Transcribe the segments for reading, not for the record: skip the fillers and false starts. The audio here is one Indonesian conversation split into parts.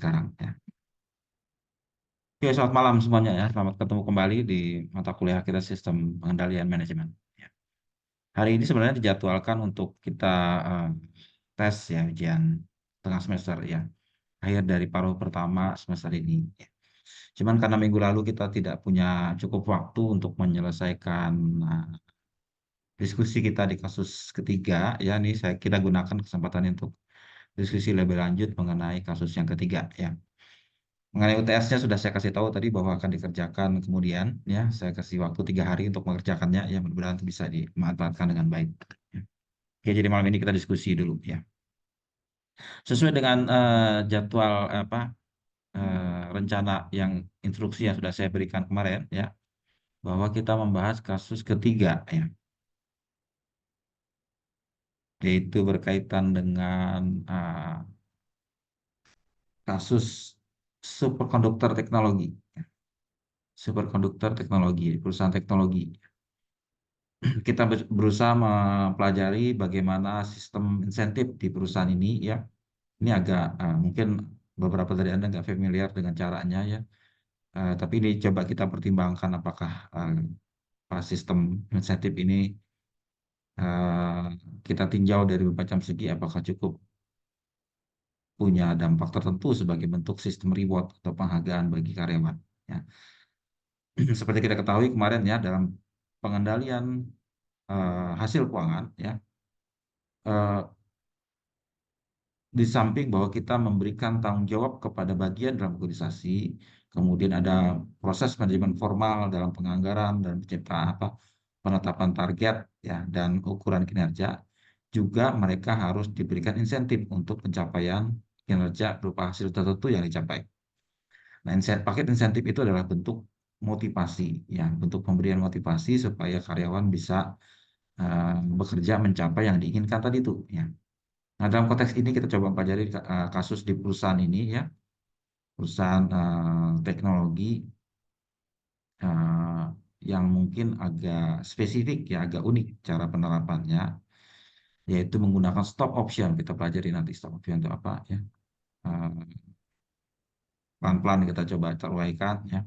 sekarang ya. Oke, selamat malam semuanya ya. Selamat ketemu kembali di mata kuliah kita Sistem Pengendalian Manajemen. Ya. Hari ini sebenarnya dijadwalkan untuk kita eh, tes ya, ujian tengah semester ya, akhir dari paruh pertama semester ini. Ya. Cuman karena minggu lalu kita tidak punya cukup waktu untuk menyelesaikan diskusi kita di kasus ketiga, ya ini kita gunakan kesempatan untuk diskusi lebih lanjut mengenai kasus yang ketiga ya. Mengenai UTS-nya sudah saya kasih tahu tadi bahwa akan dikerjakan kemudian ya. Saya kasih waktu 3 hari untuk mengerjakannya ya. Mudah-mudahan bisa dimanfaatkan dengan baik. Ya. Oke, jadi malam ini kita diskusi dulu ya. Sesuai dengan jadwal rencana yang instruksi yang sudah saya berikan kemarin ya, bahwa kita membahas kasus ketiga ya, yaitu berkaitan dengan kasus superkonduktor teknologi. Ya. Superkonduktor teknologi, perusahaan teknologi. Kita berusaha mempelajari bagaimana sistem insentif di perusahaan ini ya. Ini agak mungkin beberapa dari Anda nggak familiar dengan caranya ya. Tapi ini coba kita pertimbangkan apakah sistem insentif ini eh, kita tinjau dari berbagai segi apakah cukup punya dampak tertentu sebagai bentuk sistem reward atau penghargaan bagi karyawan. Ya. Seperti kita ketahui kemarin ya dalam pengendalian hasil keuangan ya. eh, di samping bahwa kita memberikan tanggung jawab kepada bagian dalam organisasi, kemudian ada proses manajemen formal dalam penganggaran dan penciptaan penetapan target ya dan ukuran kinerja, juga mereka harus diberikan insentif untuk pencapaian kinerja berupa hasil tertentu yang dicapai. Nah, paket insentif itu adalah bentuk motivasi ya, bentuk pemberian motivasi supaya karyawan bisa bekerja mencapai yang diinginkan tadi itu ya. Nah, dalam konteks ini kita coba pelajari kasus di perusahaan ini ya, perusahaan teknologi eh, yang mungkin agak spesifik ya, agak unik cara penerapannya, yaitu menggunakan stock option. Kita pelajari nanti stock option itu apa ya. Eh, Pelan-pelan kita coba teruraikan ya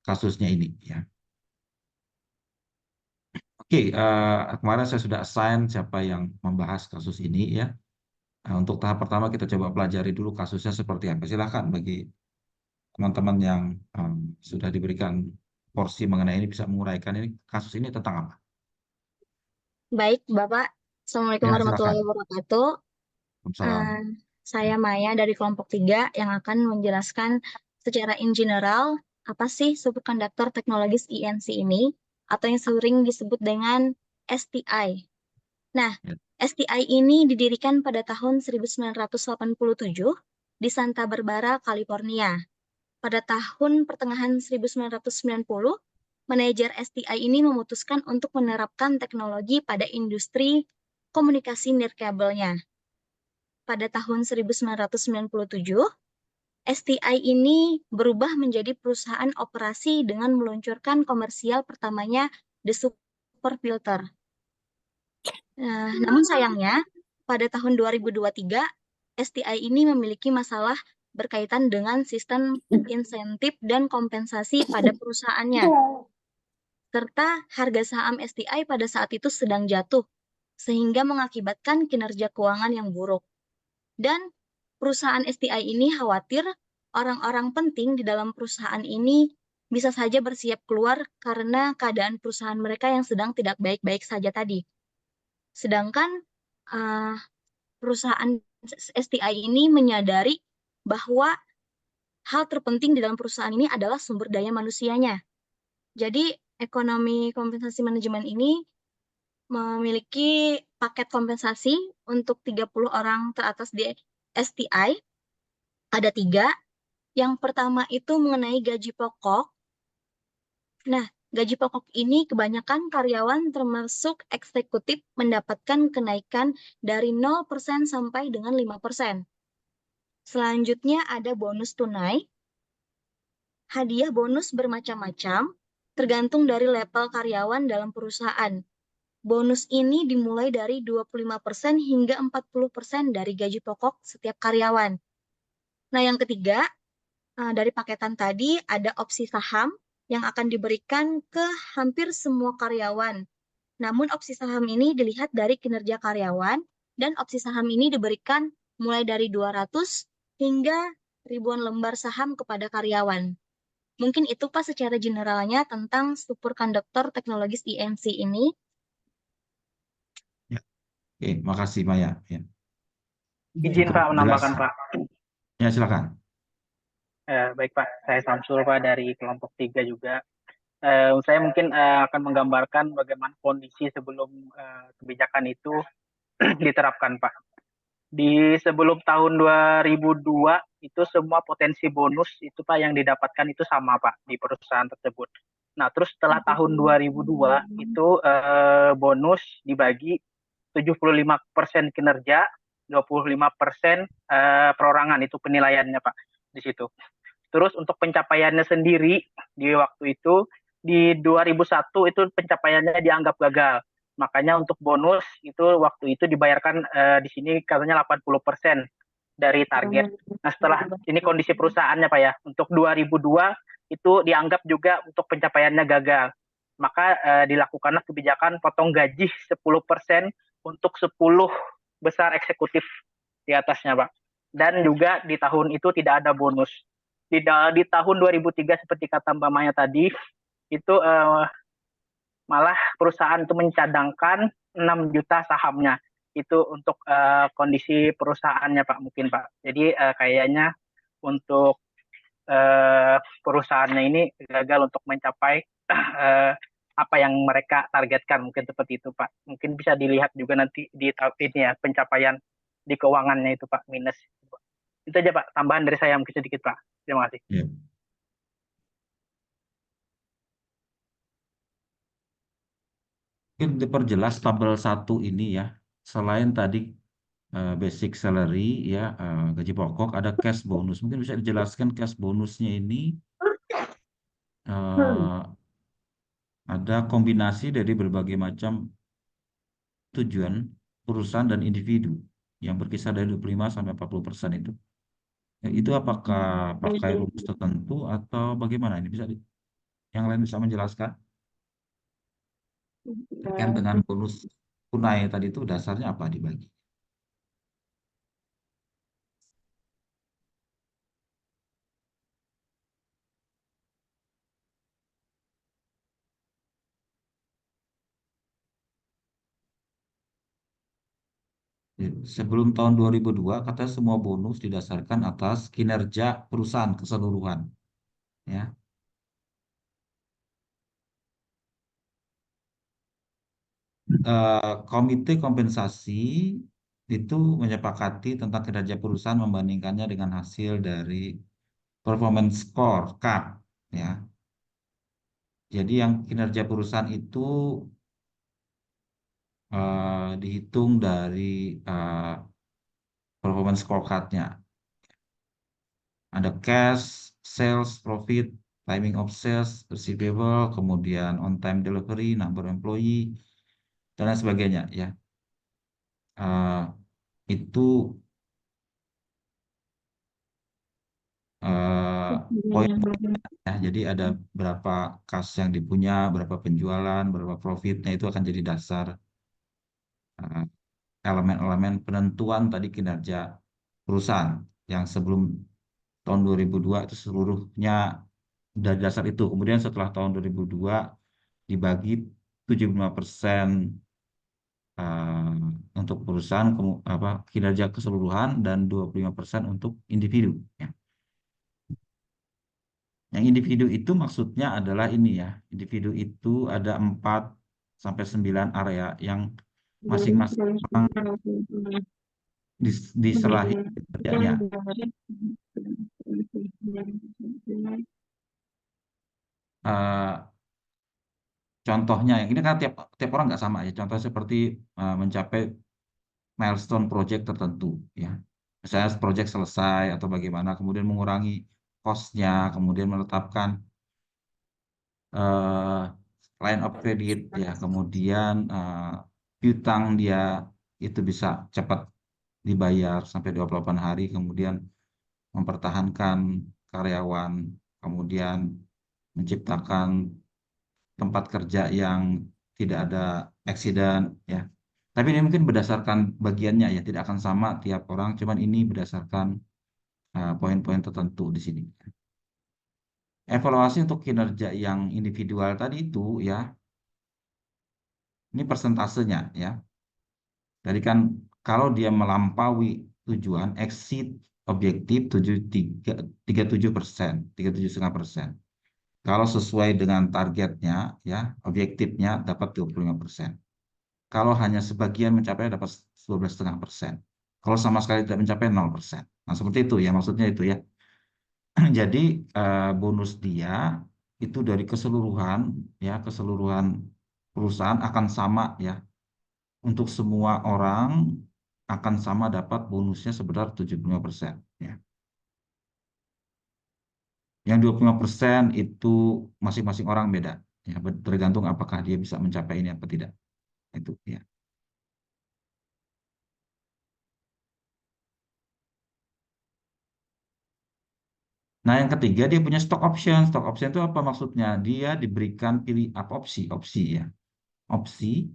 kasusnya ini ya. Oke, kemarin saya sudah assign siapa yang membahas kasus ini ya. Untuk tahap pertama kita coba pelajari dulu kasusnya seperti apa. Silakan bagi teman-teman yang sudah diberikan porsi mengenai ini bisa menguraikan ini kasus ini tentang apa? Baik, Bapak. Assalamualaikum Ya, warahmatullahi silakan. wabarakatuh. Waalaikumsalam. Eh, saya Maya dari kelompok 3 yang akan menjelaskan secara in general apa sih superkonduktor teknologis INC ini atau yang sering disebut dengan STI. Nah, Ya, STI ini didirikan pada tahun 1987 di Santa Barbara, California. Pada tahun pertengahan 1990, manajer STI ini memutuskan untuk menerapkan teknologi pada industri komunikasi nirkabelnya. Pada tahun 1997, STI ini berubah menjadi perusahaan operasi dengan meluncurkan komersial pertamanya, The Super Filter. Namun sayangnya, pada tahun 2023, STI ini memiliki masalah berkaitan dengan sistem insentif dan kompensasi pada perusahaannya, serta harga saham STI pada saat itu sedang jatuh, sehingga mengakibatkan kinerja keuangan yang buruk. Dan perusahaan STI ini khawatir orang-orang penting di dalam perusahaan ini bisa saja bersiap keluar karena keadaan perusahaan mereka yang sedang tidak baik-baik saja tadi. Sedangkan uh, perusahaan STI ini menyadari bahwa hal terpenting di dalam perusahaan ini adalah sumber daya manusianya. Jadi, ekonomi kompensasi manajemen ini memiliki paket kompensasi untuk 30 orang teratas di STI. Ada 3. Yang pertama itu mengenai gaji pokok. Nah, gaji pokok ini kebanyakan karyawan termasuk eksekutif mendapatkan kenaikan dari 0% sampai dengan 5%. Selanjutnya ada bonus tunai. Hadiah bonus bermacam-macam, tergantung dari level karyawan dalam perusahaan. Bonus ini dimulai dari 25% hingga 40% dari gaji pokok setiap karyawan. Nah, yang ketiga, dari paketan tadi ada opsi saham yang akan diberikan ke hampir semua karyawan. Namun opsi saham ini dilihat dari kinerja karyawan dan opsi saham ini diberikan mulai dari 200 hingga ribuan lembar saham kepada karyawan. Mungkin itu Pak secara generalnya tentang superkonduktor teknologis INC ini. Ya. Oke, makasih Maya. Ya. Izin Cukup Pak jelas. menambahkan Pak. Ya, silakan. Baik Pak, saya Samsul Pak dari kelompok 3 juga. Saya mungkin akan menggambarkan bagaimana kondisi sebelum kebijakan itu diterapkan Pak. Di sebelum tahun 2002 itu semua potensi bonus itu Pak yang didapatkan itu sama Pak di perusahaan tersebut. Nah, terus setelah tahun 2002 itu bonus dibagi 75% kinerja, 25% perorangan itu penilaiannya Pak di situ. Terus untuk pencapaiannya sendiri di waktu itu di 2001 itu pencapaiannya dianggap gagal. Makanya untuk bonus itu waktu itu dibayarkan di sini katanya 80% dari target. Nah, setelah ini kondisi perusahaannya Pak ya. Untuk 2002 itu dianggap juga untuk pencapaiannya gagal. Maka dilakukanlah kebijakan potong gaji 10% untuk 10 besar eksekutif di atasnya, Pak. Dan juga di tahun itu tidak ada bonus. Di tahun 2003 seperti kata Mbak Maya tadi, itu malah perusahaan itu mencadangkan 6 juta sahamnya. Itu untuk kondisi perusahaannya Pak mungkin Pak. Jadi kayaknya untuk perusahaannya ini gagal untuk mencapai apa yang mereka targetkan mungkin seperti itu Pak. Mungkin bisa dilihat juga nanti di ini ya pencapaian di keuangannya itu Pak minus. Itu aja Pak, tambahan dari saya mungkin sedikit Pak. Terima kasih. Ya. Mungkin diperjelas tabel 1 ini ya. Selain tadi basic salary ya, gaji pokok, ada cash bonus. Mungkin bisa dijelaskan cash bonusnya ini ada kombinasi dari berbagai macam tujuan perusahaan dan individu yang berkisar dari 25 sampai 40% itu. Ya, itu apakah pakai rumus tertentu atau bagaimana? Ini bisa yang lain bisa menjelaskan terkait dengan bonus tunai tadi itu dasarnya apa dibagi? Sebelum tahun 2002, kata semua bonus didasarkan atas kinerja perusahaan keseluruhan. Ya. Komite kompensasi itu menyepakati tentang kinerja perusahaan membandingkannya dengan hasil dari performance scorecard. Ya. Jadi yang kinerja perusahaan itu dihitung dari performance scorecard-nya. Ada cash, sales, profit, timing of sales, receivable, kemudian on time delivery, number employee, dan lain sebagainya ya. Itu poin ya. Jadi ada berapa kas yang dipunya, berapa penjualan, berapa profitnya itu akan jadi dasar elemen-elemen penentuan tadi kinerja perusahaan yang sebelum tahun 2002 itu seluruhnya dari dasar itu. Kemudian setelah tahun 2002 dibagi 75% untuk perusahaan kinerja keseluruhan dan 25% untuk individu ya. Yang individu itu maksudnya adalah ini ya. Individu itu ada 4 sampai 9 area yang masing-masing diserahi kerjanya. Contohnya yang ini kan tiap orang nggak sama ya. Contoh seperti mencapai milestone project tertentu ya. Misalnya project selesai atau bagaimana, kemudian mengurangi cost-nya, kemudian menetapkan line of credit, ya, kemudian piutang dia itu bisa cepat dibayar sampai 28 hari, kemudian mempertahankan karyawan, kemudian menciptakan tempat kerja yang tidak ada eksiden, ya. Tapi ini mungkin berdasarkan bagiannya, ya, tidak akan sama tiap orang, cuman ini berdasarkan poin-poin tertentu di sini. Evaluasi untuk kinerja yang individual tadi itu, ya, ini persentasenya, ya. Jadi kan kalau dia melampaui tujuan, exceed objektif 37%, 37,5%. Kalau sesuai dengan targetnya, ya, objektifnya dapat 25%. Kalau hanya sebagian mencapai dapat 12,5%. Kalau sama sekali tidak mencapai 0%. Nah, seperti itu ya, maksudnya itu ya. Jadi bonus dia itu dari keseluruhan, ya, keseluruhan perusahaan akan sama, ya. Untuk semua orang akan sama dapat bonusnya sebesar 75%, ya. Yang 25% itu masing-masing orang beda, ya, tergantung apakah dia bisa mencapai ini apa tidak. Itu ya. Nah, yang ketiga dia punya stock option. Stock option itu apa maksudnya? Dia diberikan pilih apa opsi ya. Opsi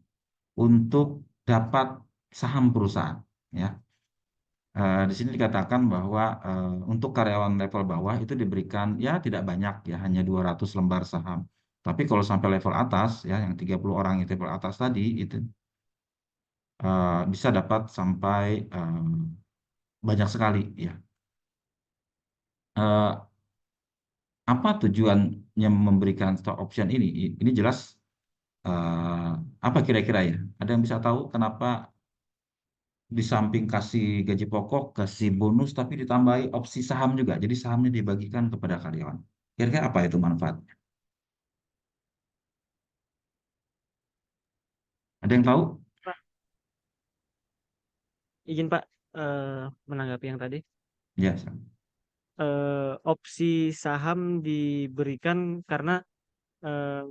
untuk dapat saham perusahaan, ya. Di sini dikatakan bahwa untuk karyawan level bawah itu diberikan ya tidak banyak, ya, hanya 200 lembar saham. Tapi kalau sampai level atas, ya, yang 30 orang itu level atas tadi itu bisa dapat sampai banyak sekali, ya. Eh, apa tujuannya memberikan stock option ini? Ini jelas eh, apa kira-kira, ya? Ada yang bisa tahu kenapa di samping kasih gaji pokok, kasih bonus, tapi ditambahi opsi saham juga. Jadi sahamnya dibagikan kepada karyawan. Kira-kira apa itu manfaatnya? Ada yang tahu? Pak, izin Pak menanggapi yang tadi. Ya, Opsi saham diberikan karena eh,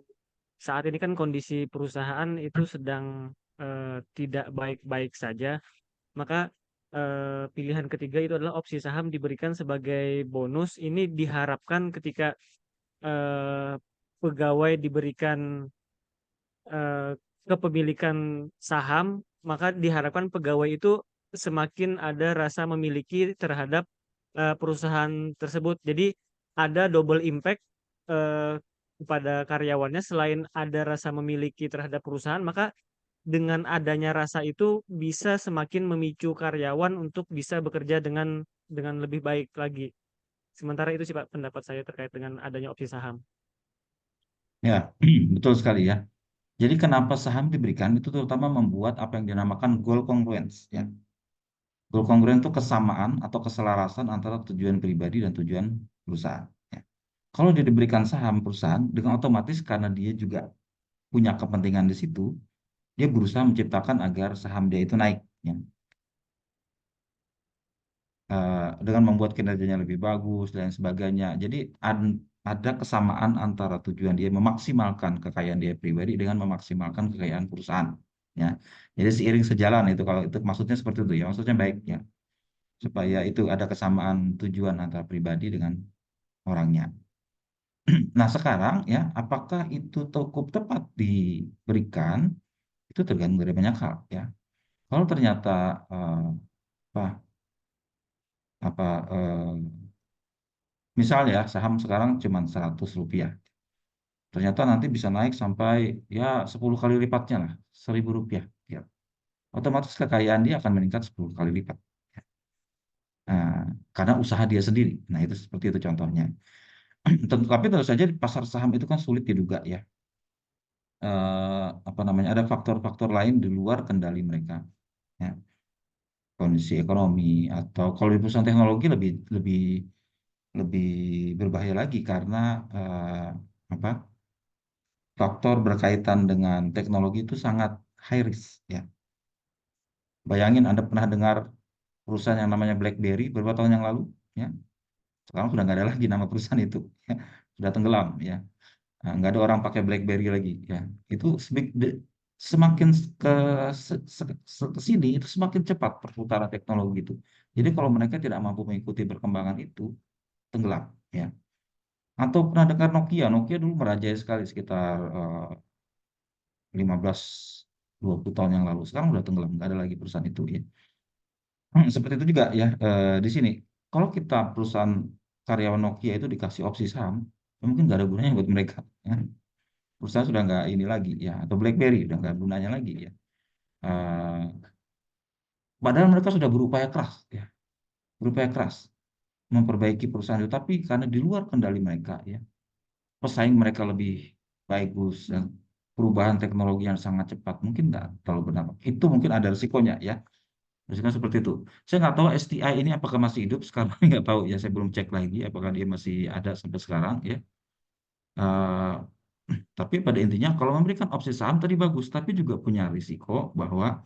saat ini kan kondisi perusahaan itu sedang tidak baik-baik saja. Maka pilihan ketiga itu adalah opsi saham diberikan sebagai bonus. Ini diharapkan ketika eh, pegawai diberikan eh, kepemilikan saham, maka diharapkan pegawai itu semakin ada rasa memiliki terhadap perusahaan tersebut. Jadi ada double impact eh, kepada karyawannya selain ada rasa memiliki terhadap perusahaan, maka dengan adanya rasa itu bisa semakin memicu karyawan untuk bisa bekerja dengan lebih baik lagi. Sementara itu sih Pak pendapat saya terkait dengan adanya opsi saham. ya, betul sekali, ya. Jadi kenapa saham diberikan itu terutama membuat apa yang dinamakan goal congruence, ya. Goal congruence itu kesamaan atau keselarasan antara tujuan pribadi dan tujuan perusahaan, ya. Kalau dia diberikan saham perusahaan, dengan otomatis karena dia juga punya kepentingan di situ, dia berusaha menciptakan agar saham dia itu naik, ya. Dengan membuat kinerjanya lebih bagus dan sebagainya. Jadi ada kesamaan antara tujuan dia memaksimalkan kekayaan dia pribadi dengan memaksimalkan kekayaan perusahaan, ya. Jadi seiring sejalan itu, kalau itu maksudnya seperti itu, ya, maksudnya baik, ya, supaya itu ada kesamaan tujuan antara pribadi dengan orangnya. Nah, sekarang, ya, apakah itu cukup tepat diberikan? Itu tergantung dari banyak hal, ya. Kalau ternyata eh, apa apa misal, ya, saham sekarang cuma Rp100, ternyata nanti bisa naik sampai ya 10 kali lipatnya lah, Rp1.000, ya. Otomatis kekayaan dia akan meningkat 10 kali lipat, ya. Nah, karena usaha dia sendiri. Nah, itu seperti itu contohnya. Tapi tentu saja di pasar saham itu kan sulit diduga, ya. Apa namanya? Ada faktor-faktor lain di luar kendali mereka, ya. Kondisi ekonomi, atau kalau di perusahaan teknologi lebih lebih lebih berbahaya lagi karena apa? Faktor berkaitan dengan teknologi itu sangat high risk, ya. Bayangin Anda pernah dengar perusahaan yang namanya BlackBerry beberapa tahun yang lalu, ya. Sekarang sudah nggak ada lagi nama perusahaan itu, ya. Sudah tenggelam, ya. Nah, nggak ada orang pakai BlackBerry lagi, ya. Itu semakin ke sini itu semakin cepat perputaran teknologi itu. Jadi kalau mereka tidak mampu mengikuti perkembangan itu, tenggelam, ya. Atau pernah dengar Nokia? Nokia dulu merajai sekali sekitar 15-20 tahun yang lalu. Sekarang udah tenggelam, nggak ada lagi perusahaan itu, ya. Seperti itu juga, ya, di sini. Kalau kita perusahaan karyawan Nokia itu dikasih opsi saham, ya mungkin nggak ada gunanya buat mereka, ya. Perusahaan sudah nggak ini lagi, ya. Atau BlackBerry udah nggak gunanya lagi, ya. Eh, Padahal mereka sudah berupaya keras, ya, berupaya keras memperbaiki perusahaan itu, tapi karena di luar kendali mereka, ya, pesaing mereka lebih bagus dan perubahan teknologi yang sangat cepat, mungkin nggak terlalu berdampak. Itu mungkin ada risikonya, ya, risikonya seperti itu. Saya nggak tahu STI ini apakah masih hidup sekarang, nggak tahu, ya, saya belum cek lagi apakah dia masih ada sampai sekarang, ya. Eh, tapi pada intinya kalau memberikan opsi saham tadi bagus, tapi juga punya risiko bahwa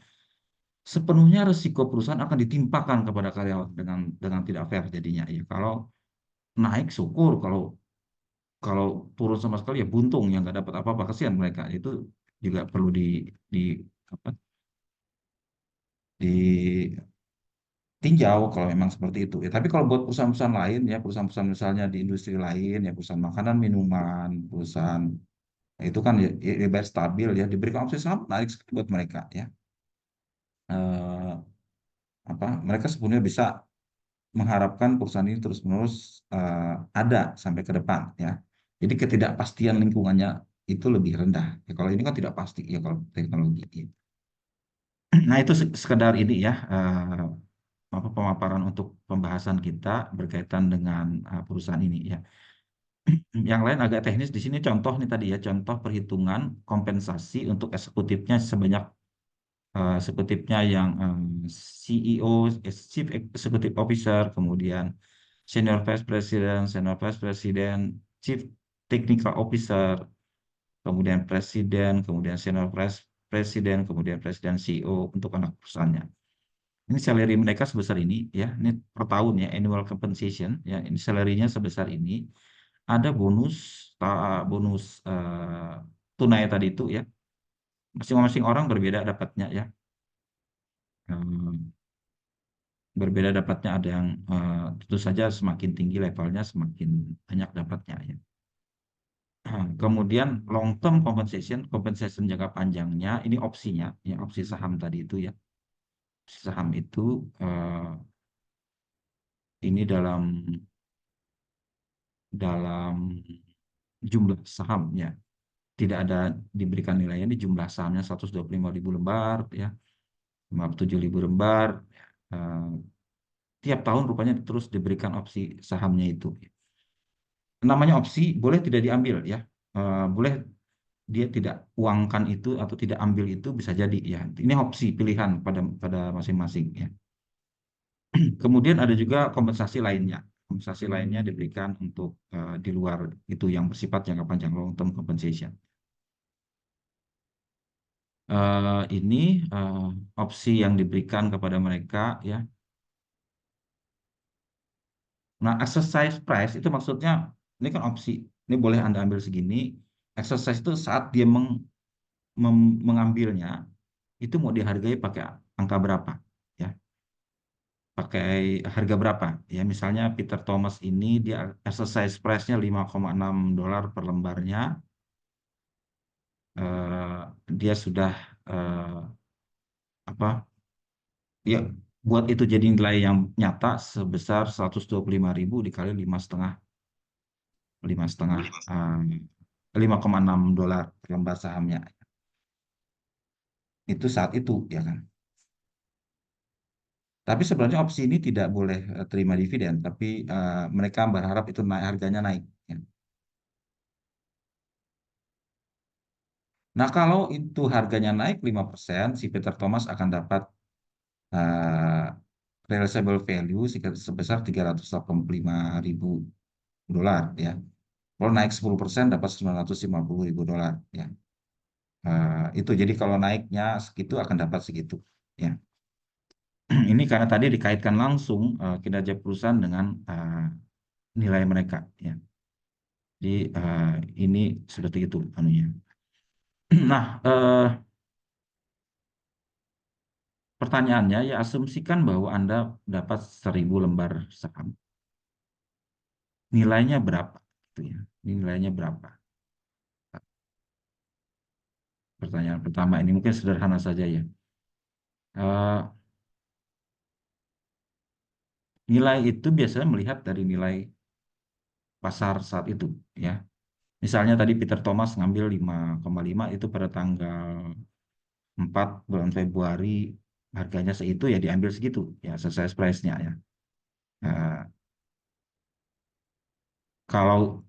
sepenuhnya risiko perusahaan akan ditimpakan kepada karyawan dengan tidak fair jadinya, ya. Kalau naik syukur, kalau kalau turun sama sekali ya buntung, yang nggak dapat apa-apa, kasihan mereka. Itu juga perlu di apa ditinjau kalau memang seperti itu, ya. Tapi kalau buat perusahaan-perusahaan lain, ya, perusahaan-perusahaan misalnya di industri lain, ya, perusahaan makanan minuman, perusahaan, ya, itu kan, ya biar stabil, ya, diberikan opsi saham menarik sekali buat mereka, ya. Eh, Mereka sebenarnya bisa mengharapkan perusahaan ini terus-menerus ada sampai ke depan, ya. Jadi ketidakpastian lingkungannya itu lebih rendah. Ya, kalau ini kan tidak pasti, ya, kalau teknologi. Ya. Nah, itu sekedar ini, ya, pemaparan untuk pembahasan kita berkaitan dengan perusahaan ini, ya. Yang lain agak teknis di sini, contoh nih tadi, ya, contoh perhitungan kompensasi untuk eksekutifnya yang CEO, Chief Executive Officer, kemudian Senior Vice President, Chief Technical Officer, kemudian Presiden, kemudian Senior Vice President, kemudian Presiden CEO untuk anak perusahaannya. Ini salary mereka sebesar ini, ya. Ini per tahun, ya, annual compensation, ya. Ini salary-nya sebesar ini. Ada bonus, bonus tunai tadi itu, ya. Masing-masing orang berbeda dapatnya, ya. Hmm, Berbeda dapatnya, ada yang tentu saja semakin tinggi levelnya semakin banyak dapatnya, ya. Kemudian long term compensation, compensation jangka panjangnya ini opsinya, ya, opsi saham tadi itu, ya. Opsi saham itu ini dalam jumlah saham, ya. Tidak ada diberikan nilainya, di jumlah sahamnya 125.000 lembar, ya. 57.000 lembar. Eh, Tiap tahun rupanya terus diberikan opsi sahamnya itu. Namanya opsi, boleh tidak diambil, ya. Boleh dia tidak uangkan itu atau tidak ambil itu, bisa jadi, ya. Ini opsi pilihan pada pada masing-masing, ya. Kemudian ada juga kompensasi lainnya. Kompensasi lainnya diberikan untuk di luar itu yang bersifat jangka panjang, long term compensation. Ini opsi yang diberikan kepada mereka, ya. Nah, exercise price itu maksudnya ini kan opsi. Ini boleh Anda ambil segini. Exercise itu saat dia mengambilnya itu mau dihargai pakai angka berapa, ya. Pakai harga berapa, ya. Misalnya Peter Thomas ini dia exercise price-nya $5,6 per lembarnya. Dia sudah apa ya, buat itu jadi nilai yang nyata sebesar 125.000 dikali 5,6 dolar per lembar sahamnya. Itu saat itu, ya kan. Tapi sebenarnya opsi ini tidak boleh terima dividen, tapi mereka berharap itu naik, harganya naik, ya. Nah, kalau itu harganya naik 5%, si Peter Thomas akan dapat uh, realizable value sebesar 385.000 dolar, ya. Kalau naik 10% dapat 950.000 dolar, ya. Itu jadi kalau naiknya segitu akan dapat segitu, ya. Ini karena tadi dikaitkan langsung kinerja perusahaan dengan nilai mereka, ya. Jadi ini seperti itu anunya. Nah, pertanyaannya ya asumsikan bahwa Anda dapat 1.000 lembar saham. Nilainya berapa? Gitu ya. Ini nilainya berapa? Pertanyaan pertama ini mungkin sederhana saja ya. Eh, Nilai itu biasanya melihat dari nilai pasar saat itu ya. Misalnya tadi Peter Thomas ngambil 5,5 itu pada tanggal 4 bulan Februari, harganya segitu ya diambil segitu ya, sesuai price-nya ya. Eh, kalau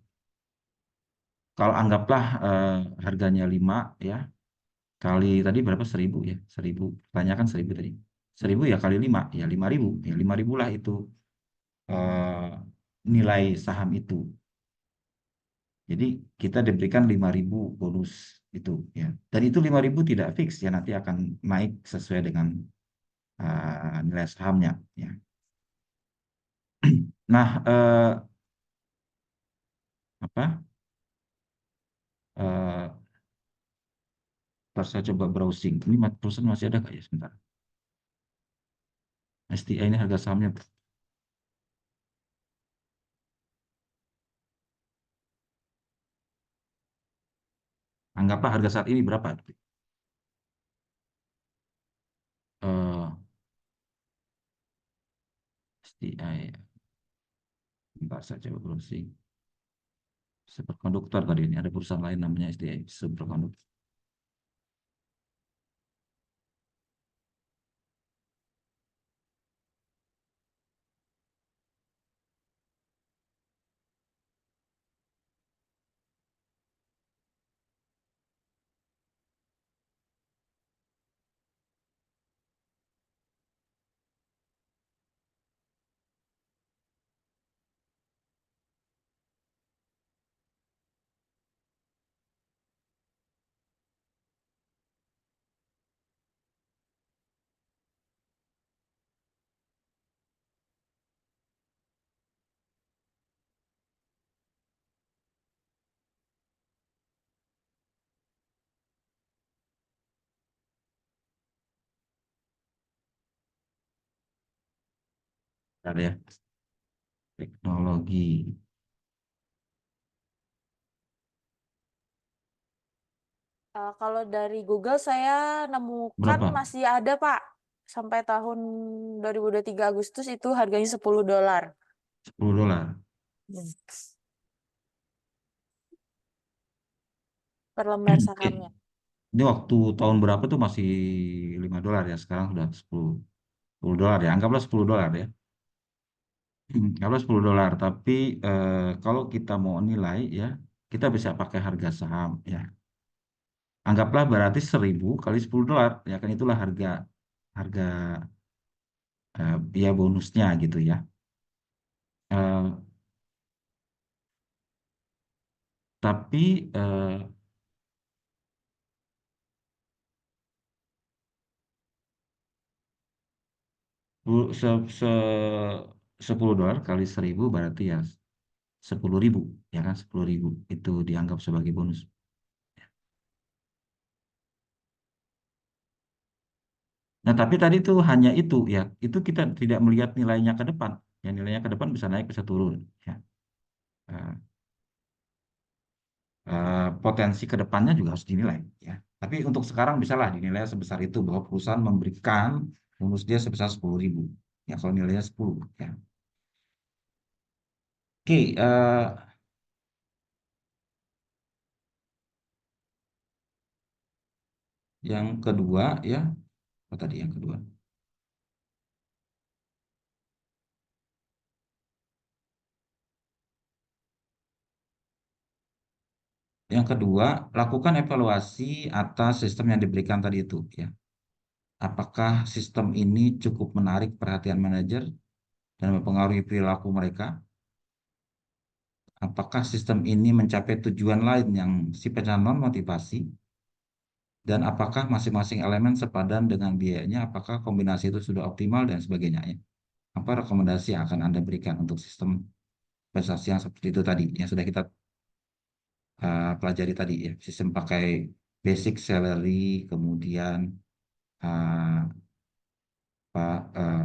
kalau anggaplah harganya 5 ya, kali tadi berapa, 1.000 ya, 1.000, tanyakan 1.000 tadi, 1.000 ya kali 5 ya 5.000 ya, 5.000 lah itu eh, nilai saham itu. Jadi kita diberikan 5.000 bonus itu ya. Dan itu 5.000 tidak fix ya, nanti akan naik sesuai dengan nilai sahamnya ya. Nah, apa? Ntar saya coba browsing. Ini perusahaan masih ada nggak ya? Sebentar. STI ini harga sahamnya. Anggaplah harga saat ini berapa? Eh, STI. Bentar saya coba browsing. Superkonduktor tadi ini. Ada perusahaan lain namanya STI. Superkonduktor. Ada ya. Teknologi. Kalau dari Google saya nemukan Berapa? masih ada, Pak. Sampai tahun 2023 Agustus itu harganya $10 $10. per lembar Oke. sahamnya. Ini waktu tahun berapa tuh masih $5 ya. Sekarang sudah 10 dolar ya. Anggaplah $10 ya. Anggaplah $10. Tapi kalau kita mau nilai ya, kita bisa pakai harga saham ya. Anggaplah berarti 1.000 kali $10 ya kan, itulah harga harga ya bonusnya gitu ya. Eh, tapi se, se, $10 kali 1.000 berarti ya 10.000 ya kan, 10.000 itu dianggap sebagai bonus. Nah tapi tadi tuh hanya itu ya, itu kita tidak melihat nilainya ke depan. Ya nilainya ke depan bisa naik bisa turun ya. Eh, Potensi ke depannya juga harus dinilai ya. Tapi untuk sekarang bisalah dinilai sebesar itu, bahwa perusahaan memberikan bonus dia sebesar 10.000 ya kalau nilainya 10 ya. Oke, yang kedua ya, apa tadi yang kedua? Yang kedua, lakukan evaluasi atas sistem yang diberikan tadi itu ya. Apakah sistem ini cukup menarik perhatian manajer dan mempengaruhi perilaku mereka? Apakah sistem ini mencapai tujuan lain yang sifatnya non motivasi? Dan apakah masing-masing elemen sepadan dengan biayanya? Apakah kombinasi itu sudah optimal dan sebagainya ya? Apa rekomendasi yang akan Anda berikan untuk sistem investasi yang seperti itu tadi yang sudah kita pelajari tadi ya, sistem pakai basic salary, kemudian uh,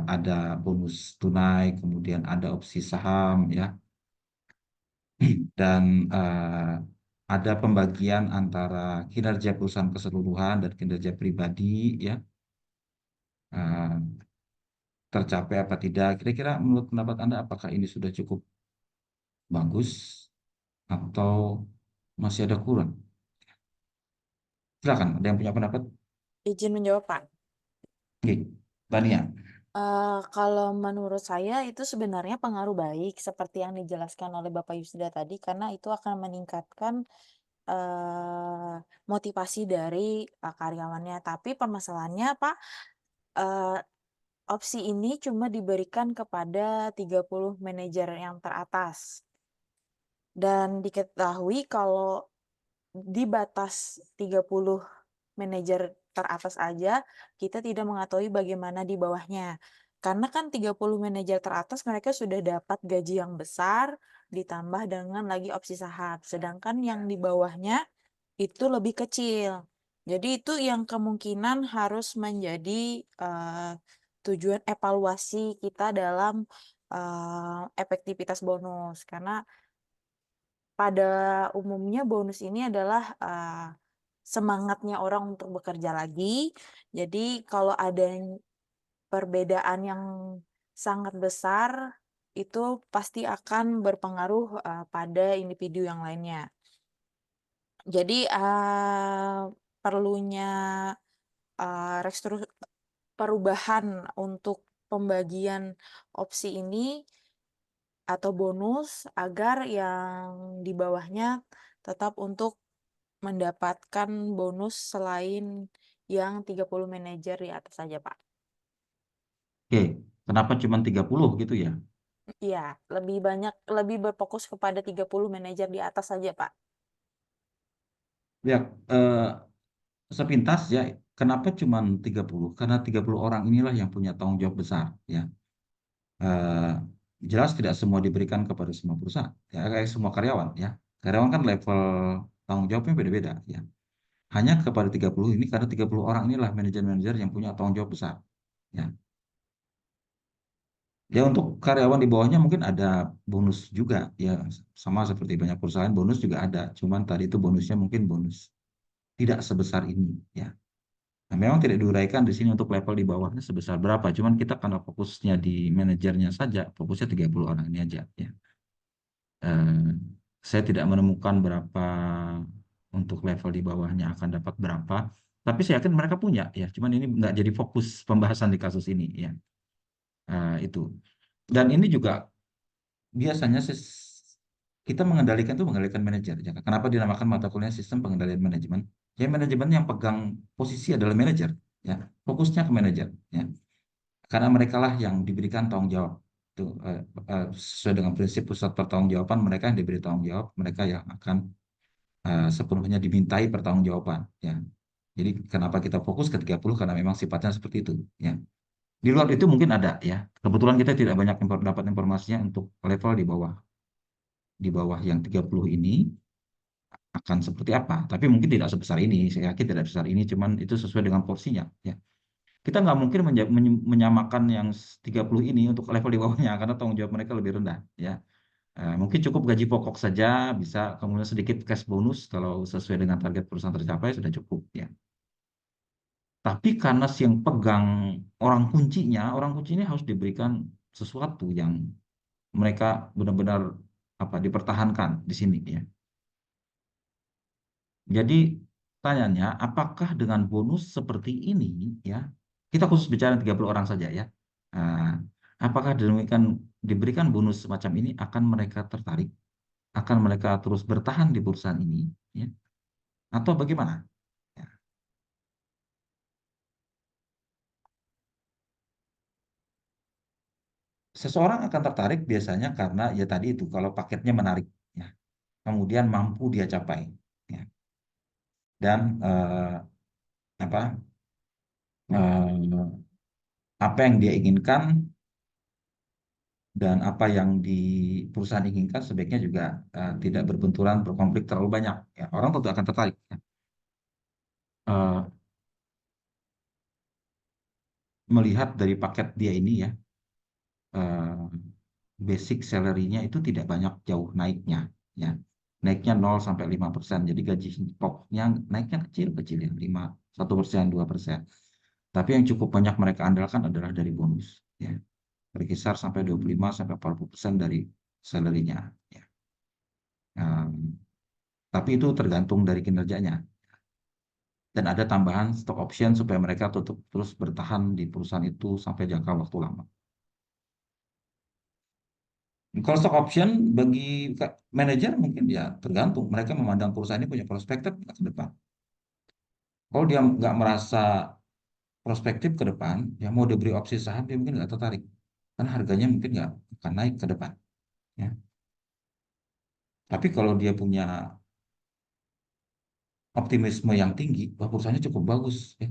ada bonus tunai, kemudian ada opsi saham ya, dan ada pembagian antara kinerja perusahaan keseluruhan dan kinerja pribadi ya, uh, tercapai apa tidak. Kira-kira menurut pendapat Anda apakah ini sudah cukup bagus atau masih ada kurang? Silakan, ada yang punya pendapat? Izin menjawab, Pak. Oke, Tania. Kalau menurut saya itu sebenarnya pengaruh baik seperti yang dijelaskan oleh Bapak Yusda tadi karena itu akan meningkatkan motivasi dari karyawannya. Tapi permasalahannya, Pak, eh, opsi ini cuma diberikan kepada 30 manajer yang teratas. Dan diketahui kalau di batas 30 manajer teratas aja, kita tidak mengetahui bagaimana di bawahnya. Karena kan 30 manajer teratas mereka sudah dapat gaji yang besar, ditambah dengan lagi opsi saham. Sedangkan yang di bawahnya itu lebih kecil. Jadi itu yang kemungkinan harus menjadi tujuan evaluasi kita dalam efektivitas bonus. Karena pada umumnya bonus ini adalah semangatnya orang untuk bekerja lagi. Jadi kalau ada perbedaan yang sangat besar, itu pasti akan berpengaruh pada individu yang lainnya. Jadi perlunya perubahan untuk pembagian opsi ini atau bonus agar yang di bawahnya tetap untuk mendapatkan bonus selain yang 30 manajer di atas saja, Pak. Oke, kenapa cuma 30 gitu ya? Iya, lebih berfokus kepada 30 manajer di atas saja, Pak. Ya, sepintas ya, kenapa cuma 30? Karena 30 orang inilah yang punya tanggung jawab besar ya. Eh, Jelas tidak semua diberikan kepada semua perusahaan, ya kayak semua karyawan ya. Karyawan kan level tanggung jawabnya beda-beda ya. Hanya kepada 30 ini karena 30 orang inilah manajer-manajer yang punya tanggung jawab besar ya. Ya untuk karyawan di bawahnya mungkin ada bonus juga ya, sama seperti banyak perusahaan bonus juga ada. Cuman tadi itu bonusnya mungkin bonus tidak sebesar ini ya. Nah, memang tidak diuraikan di sini untuk level di bawahnya sebesar berapa. Cuman kita karena fokusnya di manajernya saja, fokusnya 30 orang ini aja ya. Eh, saya tidak menemukan berapa untuk level di bawahnya akan dapat berapa. Tapi saya yakin mereka punya ya. Cuman ini nggak jadi fokus pembahasan di kasus ini ya. Itu. Dan ini juga biasanya kita mengendalikan manajer. Ya. Kenapa dinamakan mata kuliah sistem pengendalian manajemen? Ya manajemen yang pegang posisi adalah manajer. Ya, fokusnya ke manajer. Ya. Karena mereka lah yang diberikan tanggung jawab. Itu, sesuai dengan prinsip pusat pertanggungjawaban, mereka yang diberi tanggung jawab, mereka yang akan sepenuhnya dimintai pertanggungjawaban. Ya. Jadi kenapa kita fokus ke 30? Karena memang sifatnya seperti itu. Ya. Di luar itu mungkin ada ya. Kebetulan kita tidak banyak dapat informasinya untuk level di bawah yang 30 ini akan seperti apa. Tapi mungkin tidak sebesar ini. Saya yakin tidak sebesar ini, cuman itu sesuai dengan porsinya. Ya. Kita nggak mungkin menyamakan yang 30 ini untuk level di bawahnya karena tanggung jawab mereka lebih rendah. Ya. Mungkin cukup gaji pokok saja, bisa kemudian sedikit cash bonus kalau sesuai dengan target perusahaan tercapai sudah cukup. Ya. Tapi karena si yang pegang orang kunci ini harus diberikan sesuatu yang mereka benar-benar dipertahankan di sini ya. Jadi tanyanya, apakah dengan bonus seperti ini ya, kita khusus bicara 30 orang saja ya. Nah, apakah diberikan bonus semacam ini akan mereka tertarik, akan mereka terus bertahan di perusahaan ini ya, atau bagaimana? Ya. Seseorang akan tertarik biasanya karena ya tadi itu kalau paketnya menarik ya. Kemudian mampu dia capai ya. Dan apa eh, apa yang dia inginkan dan apa yang di perusahaan inginkan sebaiknya juga tidak berbenturan, berkonflik terlalu banyak. Ya, orang tentu akan tertarik. Ya. Eh, Melihat dari paket dia ini ya, eh, basic salary-nya itu tidak banyak jauh naiknya. Ya. Naiknya 0 sampai 5%. Jadi gaji pokoknya naiknya kecil-kecil ya, 1%, 2%. Tapi yang cukup banyak mereka andalkan adalah dari bonus. Ya. Berkisar sampai 25 sampai 40% dari salary-nya. Ya. Tapi itu tergantung dari kinerjanya. Dan ada tambahan stock option supaya mereka tutup terus bertahan di perusahaan itu sampai jangka waktu lama. Kalau stock option bagi manajer mungkin ya tergantung. Mereka memandang perusahaan ini punya perspektif ke depan. Kalau dia nggak merasa prospektif ke depan, ya mau diberi opsi saham dia mungkin nggak tertarik. Karena harganya mungkin nggak akan naik ke depan. Ya. Tapi kalau dia punya optimisme yang tinggi, wah perusahaannya cukup bagus. Ya.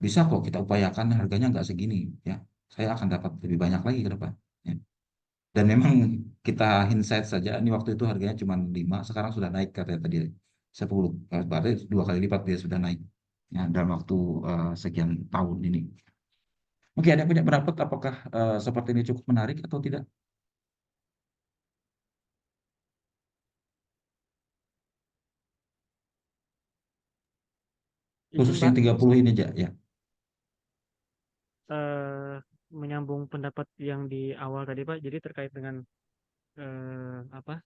Bisa kok kita upayakan harganya nggak segini. Ya. Saya akan dapat lebih banyak lagi ke depan. Ya. Dan memang kita hindsight saja, ini waktu itu harganya cuma 5, sekarang sudah naik katanya tadi 10. Berarti 2 kali lipat dia sudah naik. Ya, dalam waktu sekian tahun ini. Oke, ada yang punya pendapat apakah seperti ini cukup menarik atau tidak? Izin Khususnya Pak, 30 ini aja, ya. eh, menyambung pendapat yang di awal tadi Pak, jadi terkait dengan apa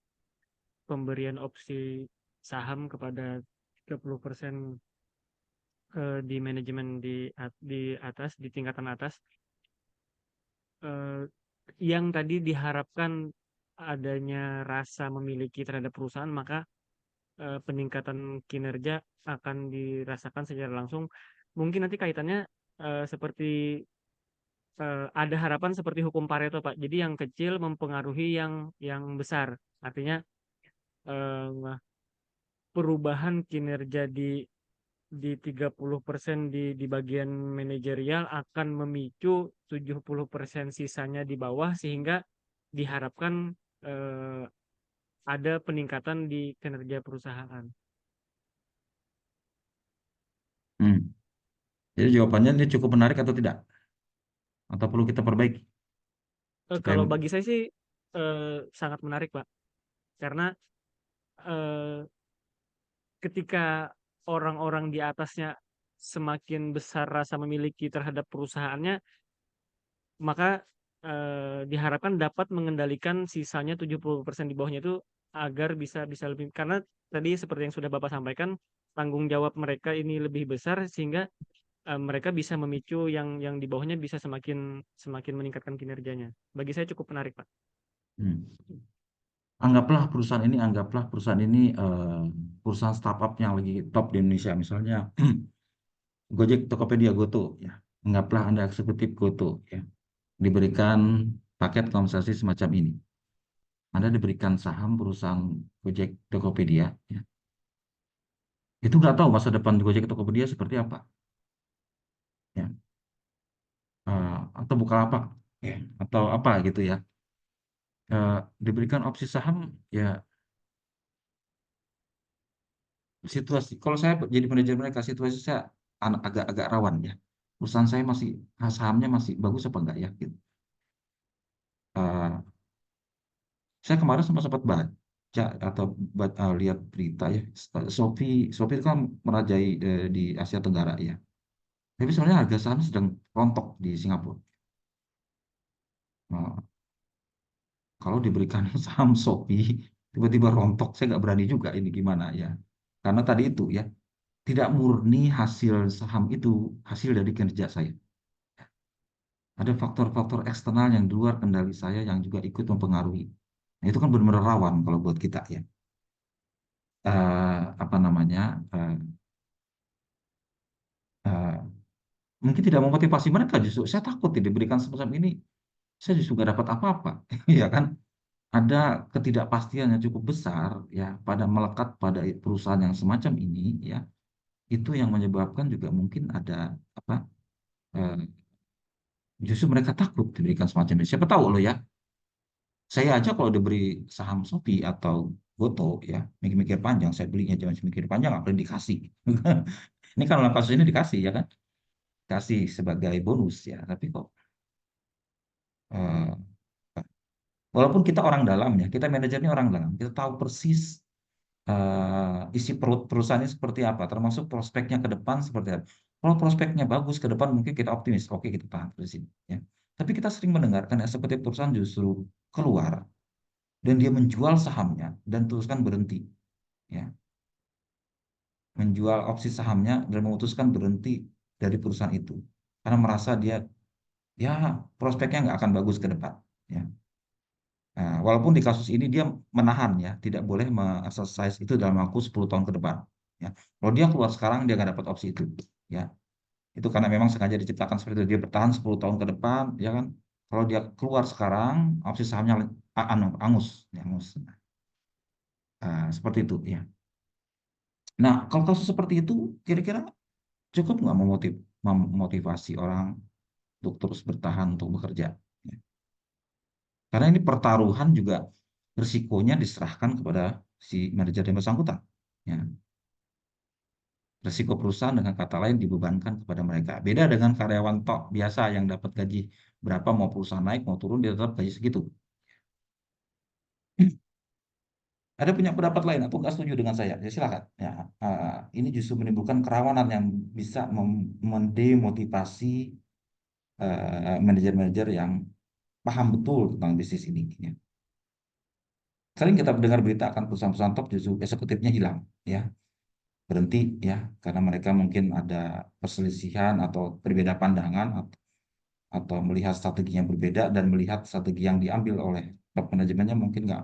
pemberian opsi saham kepada 30% di manajemen di atas, di tingkatan atas, eh, yang tadi diharapkan adanya rasa memiliki terhadap perusahaan, maka peningkatan kinerja akan dirasakan secara langsung. Mungkin nanti kaitannya seperti ada harapan seperti hukum Pareto, Pak. Jadi yang kecil mempengaruhi yang besar. Artinya eh, perubahan kinerja di 30% di bagian manajerial akan memicu 70% sisanya di bawah sehingga diharapkan eh, ada peningkatan di kinerja perusahaan. Hmm. Jadi jawabannya ini cukup menarik atau tidak? Atau perlu kita perbaiki? Supaya Kalau bagi saya sih sangat menarik, Pak. Karena eh, ketika orang-orang di atasnya semakin besar rasa memiliki terhadap perusahaannya, maka diharapkan dapat mengendalikan sisanya 70% di bawahnya itu agar bisa bisa lebih, karena tadi seperti yang sudah Bapak sampaikan, tanggung jawab mereka ini lebih besar sehingga mereka bisa memicu yang di bawahnya bisa semakin semakin meningkatkan kinerjanya. Bagi saya cukup menarik, Pak. anggaplah perusahaan ini perusahaan startup yang lagi top di Indonesia, misalnya Gojek, Tokopedia, GoTo, ya. Anggaplah Anda eksekutif GoTo, ya. Diberikan paket kompensasi semacam ini. Anda diberikan saham perusahaan Gojek, Tokopedia, ya. Itu nggak tahu masa depan Gojek, Tokopedia seperti apa, ya. Atau Bukalapak, ya. Atau apa gitu ya. Diberikan opsi saham, ya. Situasi, kalau saya jadi manajer mereka, situasi saya agak-agak rawan, ya. Perusahaan saya masih, sahamnya masih bagus apa enggak ya, gitu. Eh, Saya kemarin sempat baca atau lihat berita ya, Shopee itu kan merajai di Asia Tenggara ya. Tapi sebenarnya harga saham sedang rontok di Singapura. Nah, kalau diberikan saham Shopee tiba-tiba rontok, saya nggak berani juga ini gimana ya. Karena tadi itu ya, tidak murni hasil saham itu hasil dari kinerja saya. Ada faktor-faktor eksternal yang di luar kendali saya yang juga ikut mempengaruhi. Nah, itu kan benar-benar rawan kalau buat kita ya. Apa namanya? eh, eh, Mungkin tidak memotivasi mereka, justru saya takut ya, diberikan semacam ini saya justru nggak dapat apa-apa. Ya kan, ada ketidakpastian yang cukup besar ya pada melekat pada perusahaan yang semacam ini ya, itu yang menyebabkan juga mungkin ada apa, eh, justru mereka takut diberikan semacam ini, siapa tahu loh ya, Saya aja kalau diberi saham Shopee atau Goto ya, mikir-mikir panjang, saya belinya jangan mikir panjang, apa yang dikasih. Ini kan dalam kasus ini dikasih ya kan, kasih sebagai bonus ya. Tapi kok eh, walaupun kita orang dalam ya, kita manajernya orang dalam, kita tahu persis isi perut perusahaannya seperti apa, termasuk prospeknya ke depan seperti apa. Kalau prospeknya bagus ke depan mungkin kita optimis, oke kita tahan di sini ya. Tapi kita sering mendengarkan eksekutif perusahaan justru keluar dan dia menjual sahamnya dan teruskan berhenti ya, menjual opsi sahamnya dan memutuskan berhenti dari perusahaan itu karena merasa dia ya prospeknya nggak akan bagus ke depan ya. Nah, walaupun di kasus ini dia menahan ya, tidak boleh me-exercise itu dalam waktu 10 tahun ke depan. Ya. Kalau dia keluar sekarang dia nggak dapat opsi itu. Ya. Itu karena memang sengaja diciptakan seperti itu. Dia bertahan 10 tahun ke depan, ya kan. Kalau dia keluar sekarang, opsi sahamnya angus. Ya, angus. Nah, seperti itu ya. Nah, kalau kasus seperti itu, kira-kira cukup nggak memotivasi orang untuk terus bertahan untuk bekerja? Ya. Karena ini pertaruhan juga risikonya diserahkan kepada si manajer yang bersangkutan. Ya. Risiko perusahaan dengan kata lain dibebankan kepada mereka. Beda dengan karyawan tok biasa yang dapat gaji berapa, mau perusahaan naik mau turun dia tetap gaji segitu. Ada punya pendapat lain atau nggak setuju dengan saya? Ya silakan. Ya, ini justru menimbulkan kerawanan yang bisa mendemotivasi manajer-manajer yang paham betul tentang bisnis ini. Ya. Sering kita mendengar berita akan perusahaan-perusahaan top justru eksekutifnya hilang, ya berhenti ya karena mereka mungkin ada perselisihan atau berbeda pandangan atau melihat strategi yang berbeda dan melihat strategi yang diambil oleh top manajemennya mungkin nggak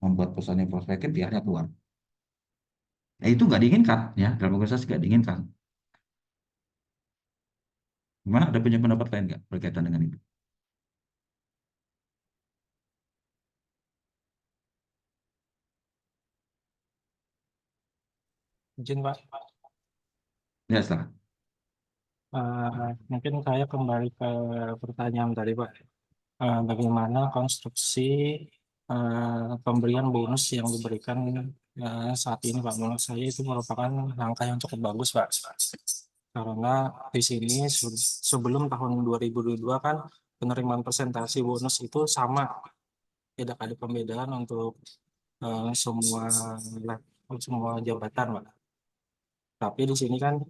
membuat perusahaannya prospektif, biarnya keluar. Nah itu nggak diinginkan ya, dalam organisasi nggak diinginkan. Gimana, ada punya pendapat lain nggak berkaitan dengan itu? Izin Pak, Ya silakan. mungkin saya kembali ke pertanyaan tadi Pak. Bagaimana konstruksi pemberian bonus yang diberikan saat ini Pak? Menurut saya itu merupakan langkah yang cukup bagus Pak. Karena di sini sebelum tahun 2022 kan penerimaan presentasi bonus itu sama, tidak ada pembedaan untuk semua jabatan Pak. Tapi di sini kan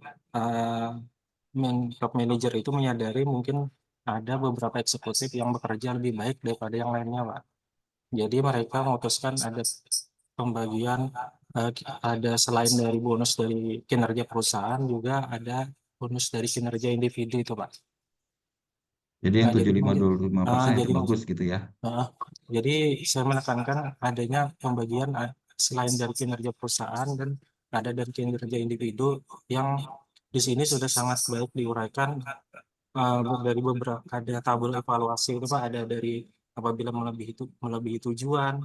top manager itu menyadari mungkin ada beberapa eksekutif yang bekerja lebih baik daripada yang lainnya, Pak. Jadi mereka memutuskan ada pembagian, ada selain dari bonus dari kinerja perusahaan juga ada bonus dari kinerja individu itu, Pak. Jadi yang Nah, jadi mungkin 75% itu jadi bagus gitu ya. jadi saya menekankan adanya pembagian selain dari kinerja perusahaan dan ada dari kinerja individu yang di sini sudah sangat baik diuraikan dari beberapa ada tabel evaluasi itu Pak, ada dari apabila melebihi tujuan,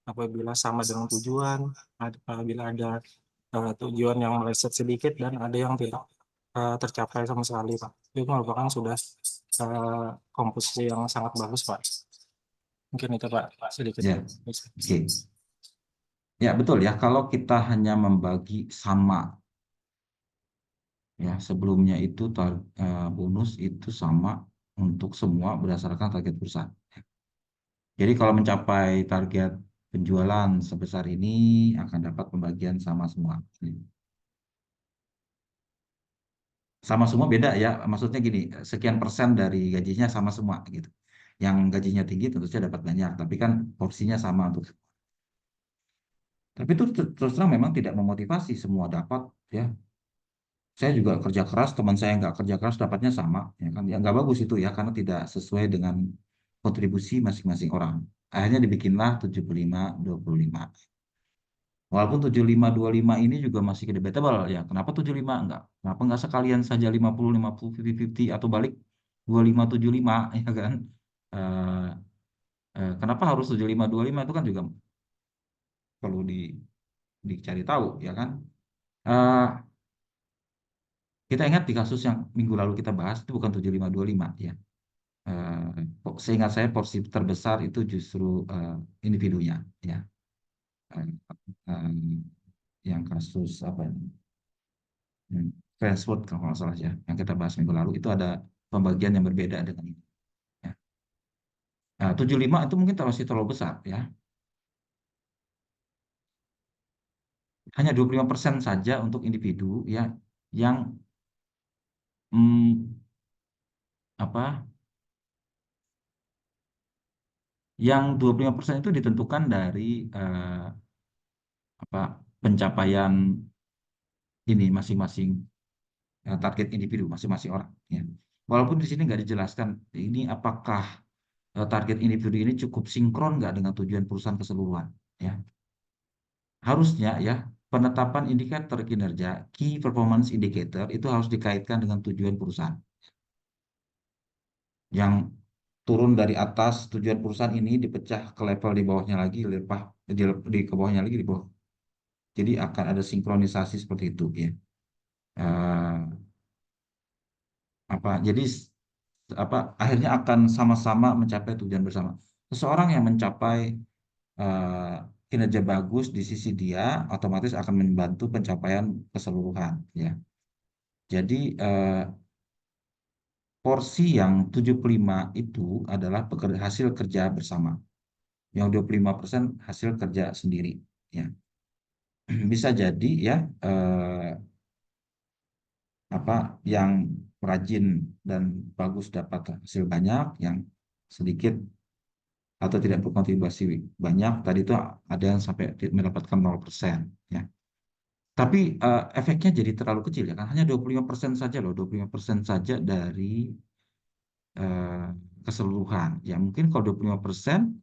apabila sama dengan tujuan, apabila ada tujuan yang meleset sedikit dan ada yang tidak tercapai sama sekali Pak. Itu merupakan sudah komposisi yang sangat bagus Pak. Mungkin itu Pak sedikit. Ya, oke. Ya betul ya, kalau kita hanya membagi sama ya, sebelumnya itu bonus itu sama untuk semua berdasarkan target perusahaan. Jadi kalau mencapai target penjualan sebesar ini akan dapat pembagian sama semua. Sama semua beda ya, maksudnya gini, sekian persen dari gajinya sama semua gitu. Yang gajinya tinggi tentu saja dapat banyak, tapi kan porsinya sama untuk. Tapi itu terus terang memang tidak memotivasi semua dapat ya. Saya juga kerja keras, teman saya nggak kerja keras dapatnya sama, ya kan? Ya nggak bagus itu ya, karena tidak sesuai dengan kontribusi masing-masing orang. Akhirnya dibikinlah 75-25. Walaupun 75-25 ini juga masih debatable ya. Kenapa 75 enggak? Kenapa enggak sekalian saja 50-50, 50-50 atau balik 25-75 ya kan? Eh, kenapa harus 75-25 itu kan juga perlu dicari tahu ya kan? Eh, kita ingat di kasus yang minggu lalu kita bahas itu bukan 75-25 ya. Seingat saya porsi terbesar itu justru individunya, ya. Eh, eh, yang kasus apa ini? Friendswood kalau nggak salah ya, yang kita bahas minggu lalu itu ada pembagian yang berbeda dengan ini. Ya. Nah, 75 itu mungkin masih terlalu besar ya. Hanya 25% saja untuk individu ya yang hmm, apa? Yang 25% itu ditentukan dari apa pencapaian ini masing-masing target individu masing-masing orang ya. Walaupun di sini nggak dijelaskan ini apakah target individu ini cukup sinkron nggak dengan tujuan perusahaan keseluruhan ya. Harusnya ya penetapan indikator kinerja key performance indicator itu harus dikaitkan dengan tujuan perusahaan. Yang turun dari atas tujuan perusahaan ini dipecah ke level di bawahnya lagi, di ke bawahnya lagi di bawah. Jadi akan ada sinkronisasi seperti itu ya. Eh, jadi akhirnya akan sama-sama mencapai tujuan bersama. Seseorang yang mencapai kinerja bagus di sisi dia otomatis akan membantu pencapaian keseluruhan ya. Jadi porsi yang 75 itu adalah hasil kerja bersama. Yang 25% hasil kerja sendiri ya. Bisa jadi ya yang rajin dan bagus dapat hasil banyak, yang sedikit atau tidak berkontribusi banyak tadi itu ada yang sampai mendapatkan 0% ya. Tapi efeknya jadi terlalu kecil ya kan, hanya 25% saja loh, 25% saja dari eh, keseluruhan. Ya mungkin kalau 25%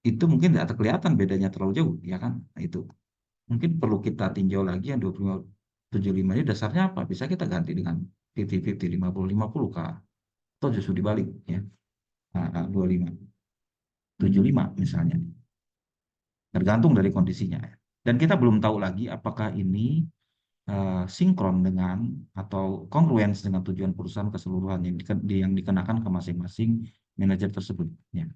itu mungkin tidak kelihatan bedanya terlalu jauh ya kan. Nah, itu mungkin perlu kita tinjau lagi yang 25/75 ini dasarnya apa? Bisa kita ganti dengan 50-50, 50-50 kah? Atau justru dibalik ya. 25/75 misalnya. Tergantung dari kondisinya. Dan kita belum tahu lagi apakah ini sinkron dengan atau kongruens dengan tujuan perusahaan keseluruhan yang dikenakan ke masing-masing manajer tersebut. Ya.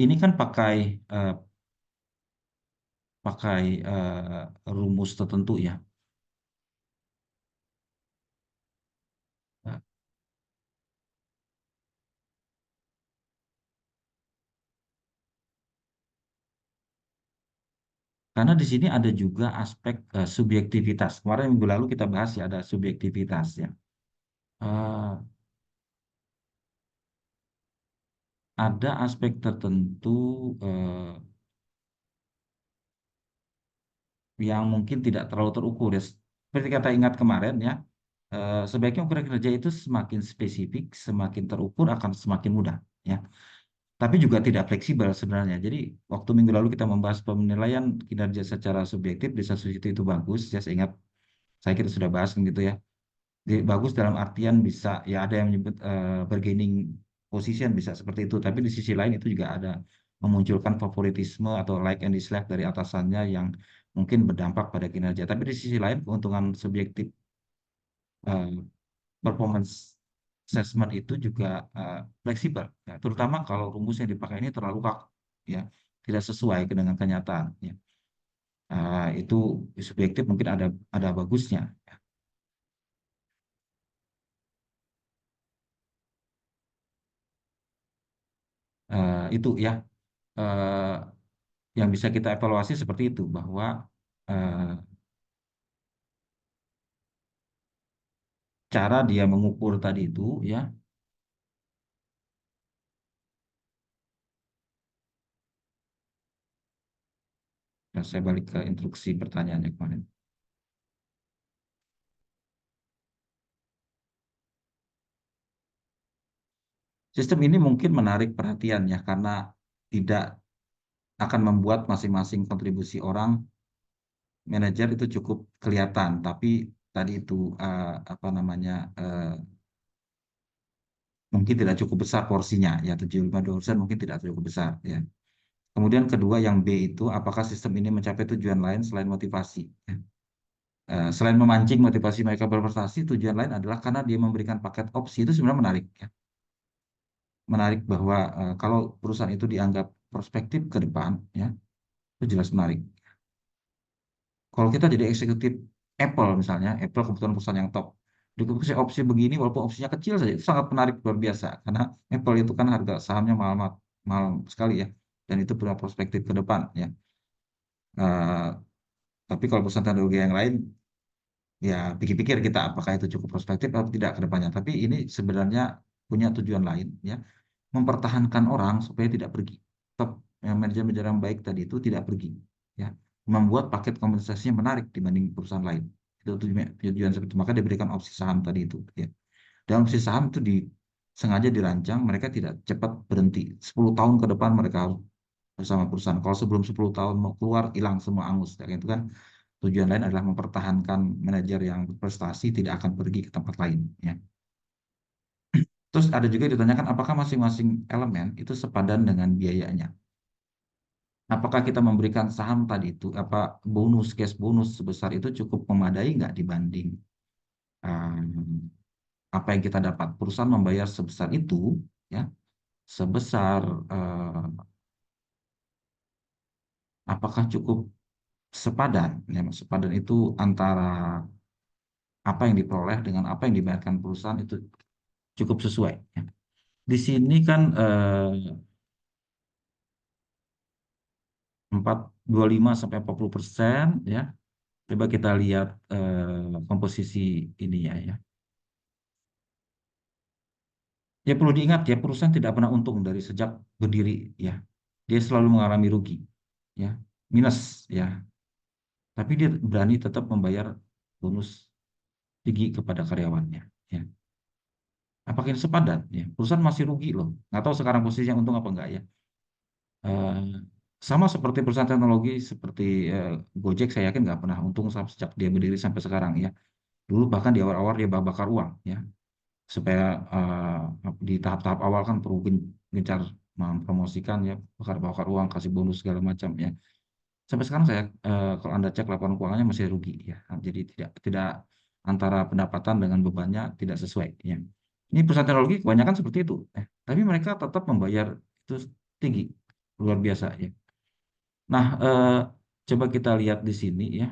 Ini kan pakai rumus tertentu ya. Nah, karena di sini ada juga aspek subjektivitas. Kemarin minggu lalu kita bahas ya ada subjektivitas ya. Ada aspek tertentu yang mungkin tidak terlalu terukur ya. Seperti kata ingat kemarin ya, sebaiknya ukuran kinerja itu semakin spesifik, semakin terukur akan semakin mudah ya. Tapi juga tidak fleksibel sebenarnya. Jadi waktu minggu lalu kita membahas penilaian kinerja secara subjektif di satu sisi itu bagus ya, kita sudah bahas kan gitu ya. Bagus dalam artian bisa ya ada yang menyebut bargaining position bisa seperti itu, tapi di sisi lain itu juga ada memunculkan favoritisme atau like and dislike dari atasannya yang mungkin berdampak pada kinerja. Tapi di sisi lain keuntungan subjektif performance assessment itu juga fleksibel, ya. Terutama kalau rumus yang dipakai ini terlalu kaku, ya, tidak sesuai dengan kenyataan. Ya. Itu subjektif mungkin ada bagusnya. Ya. Itu ya yang bisa kita evaluasi seperti itu bahwa cara dia mengukur tadi itu ya. Nah, saya balik ke instruksi pertanyaannya kemarin. Sistem ini mungkin menarik perhatian ya karena tidak akan membuat masing-masing kontribusi orang manajer itu cukup kelihatan, tapi tadi itu mungkin tidak cukup besar porsinya ya 75% mungkin tidak cukup besar ya. Kemudian kedua yang B itu apakah sistem ini mencapai tujuan lain selain motivasi? Ya. Selain memancing motivasi mereka berprestasi, tujuan lain adalah karena dia memberikan paket opsi itu sebenarnya menarik ya. Menarik bahwa kalau perusahaan itu dianggap prospektif ke depan ya, itu jelas menarik. Kalau kita jadi eksekutif Apple misalnya, Apple kebetulan perusahaan yang top, dikasih opsi begini walaupun opsinya kecil saja itu sangat menarik luar biasa karena Apple itu kan harga sahamnya mahal mahal sekali ya, dan itu punya perspektif ke depan ya. Eh, tapi kalau perusahaan teknologi yang lain ya pikir-pikir kita apakah itu cukup prospektif atau tidak ke depannya. Tapi ini sebenarnya punya tujuan lain ya, mempertahankan orang supaya tidak pergi. Tetap yang manajer-manajer yang baik tadi itu tidak pergi ya. Membuat paket kompensasinya menarik dibanding perusahaan lain. Itu tujuan seperti itu. Maka diberikan opsi saham tadi itu ya. Dan opsi saham itu sengaja dirancang mereka tidak cepat berhenti. 10 tahun ke depan mereka harus bersama perusahaan. Kalau sebelum 10 tahun mau keluar hilang semua angus. Ya, itu kan tujuan lain adalah mempertahankan manajer yang berprestasi tidak akan pergi ke tempat lain ya. Terus ada juga ditanyakan apakah masing-masing elemen itu sepadan dengan biayanya. Apakah kita memberikan saham tadi itu apa bonus cash bonus sebesar itu cukup memadai nggak dibanding apa yang kita dapat? Perusahaan membayar sebesar itu ya, sebesar apakah cukup sepadan? Ya, sepadan itu antara apa yang diperoleh dengan apa yang dibayarkan perusahaan itu cukup sesuai. Ya. Di sini kan 25-40% ya. Coba kita lihat komposisi ini ya. Ya perlu diingat ya perusahaan tidak pernah untung dari sejak berdiri ya. Dia selalu mengalami rugi ya, minus ya. Tapi dia berani tetap membayar bonus tinggi kepada karyawannya ya. Apakah ini sepadan ya? Perusahaan masih rugi loh. Nggak tahu sekarang posisinya untung apa enggak ya. Eh, sama seperti perusahaan teknologi seperti Gojek saya yakin nggak pernah untung sejak dia berdiri sampai sekarang ya. Dulu bahkan di awal-awal dia bakar uang ya supaya di tahap-tahap awal kan perlu gencar mempromosikan ya, bakar uang, kasih bonus segala macam ya. Sampai sekarang saya kalau Anda cek laporan keuangannya masih rugi ya. Jadi tidak antara pendapatan dengan bebannya tidak sesuai ya. Ini perusahaan teknologi kebanyakan seperti itu. Tapi mereka tetap membayar itu tinggi, luar biasa ya. Nah, coba kita lihat di sini ya.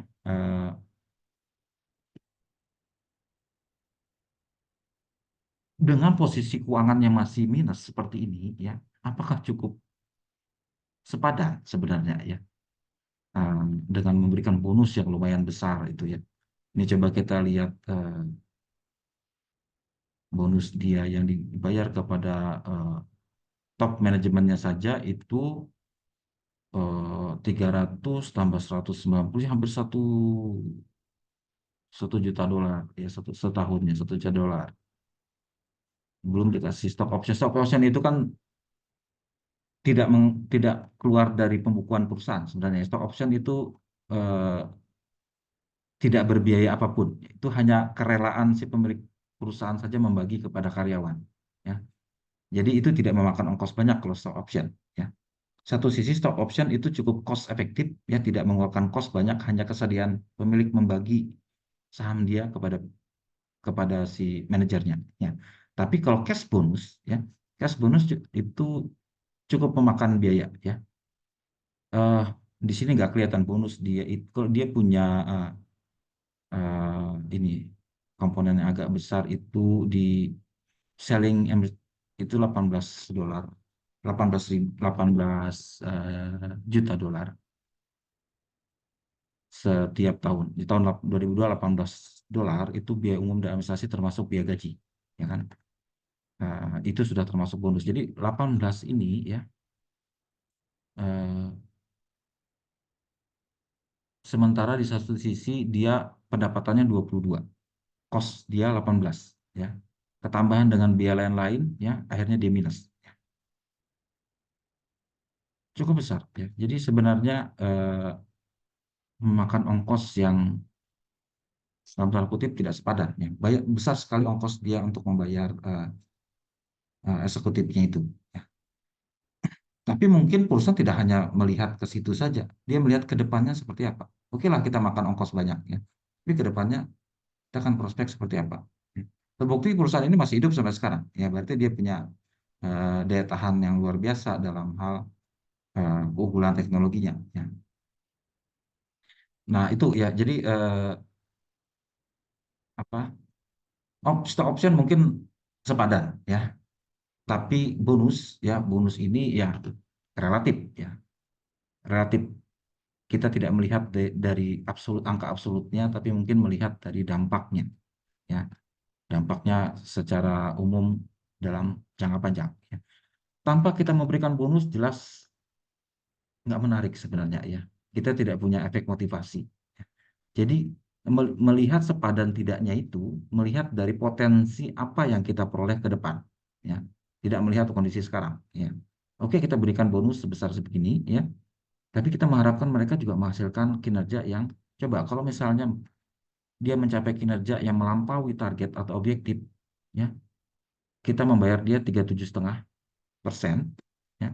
Dengan posisi keuangan yang masih minus seperti ini ya, apakah cukup sepadan sebenarnya ya dengan memberikan bonus yang lumayan besar itu ya. Ini coba kita lihat bonus dia yang dibayar kepada top manajemennya saja itu 300 tambah 190 hampir 1 juta dolar ya setahunnya 1 juta dolar. Belum dikasih stock option. Stock option itu kan tidak keluar dari pembukuan perusahaan sebenarnya. Stock option itu eh, tidak berbiaya apapun. Itu hanya kerelaan si pemilik perusahaan saja membagi kepada karyawan. Ya. Jadi itu tidak memakan ongkos banyak kalau stock option. Ya. Satu sisi stock option itu cukup cost efektif, ya tidak mengeluarkan cost banyak, hanya kesediaan pemilik membagi saham dia kepada si manajernya. Ya. Tapi kalau cash bonus, ya cash bonus itu cukup memakan biaya. Ya. Di sini nggak kelihatan bonus dia itu, kalau dia punya ini komponen yang agak besar itu di selling itu 18 dolar 18 juta dolar setiap tahun. Di tahun 2002 18 dolar itu biaya umum dan administrasi termasuk biaya gaji ya kan. Itu sudah termasuk bonus. Jadi 18 ini ya sementara di satu sisi dia pendapatannya 22, cost dia 18 ya. Ketambahan dengan biaya lain-lain ya akhirnya dia minus. Cukup besar ya. Jadi sebenarnya memakan ongkos yang dalam tanda kutip tidak sepadan ya. Besar sekali ongkos dia untuk membayar eksekutifnya itu ya. Tapi mungkin perusahaan tidak hanya melihat ke situ saja, dia melihat ke depannya seperti apa. Oke lah kita makan ongkos banyak ya. Tapi ke depannya kita akan prospek seperti apa. Terbukti perusahaan ini masih hidup sampai sekarang. Ya, berarti dia punya daya tahan yang luar biasa dalam hal keunggulan teknologinya. Ya. Nah, itu ya. Jadi apa? Stock option mungkin sepadan ya. Tapi bonus ini ya relatif ya. Relatif. Kita tidak melihat dari angka absolutnya, tapi mungkin melihat dari dampaknya ya. Dampaknya secara umum dalam jangka panjang ya. Tanpa kita memberikan bonus jelas nggak menarik sebenarnya ya. Kita tidak punya efek motivasi. Jadi melihat sepadan tidaknya itu, melihat dari potensi apa yang kita peroleh ke depan, ya. Tidak melihat kondisi sekarang, ya. Oke, kita berikan bonus sebesar sebegini, ya. Tapi kita mengharapkan mereka juga menghasilkan kinerja yang, coba kalau misalnya dia mencapai kinerja yang melampaui target atau objektif, ya, kita membayar dia 37,5%, ya,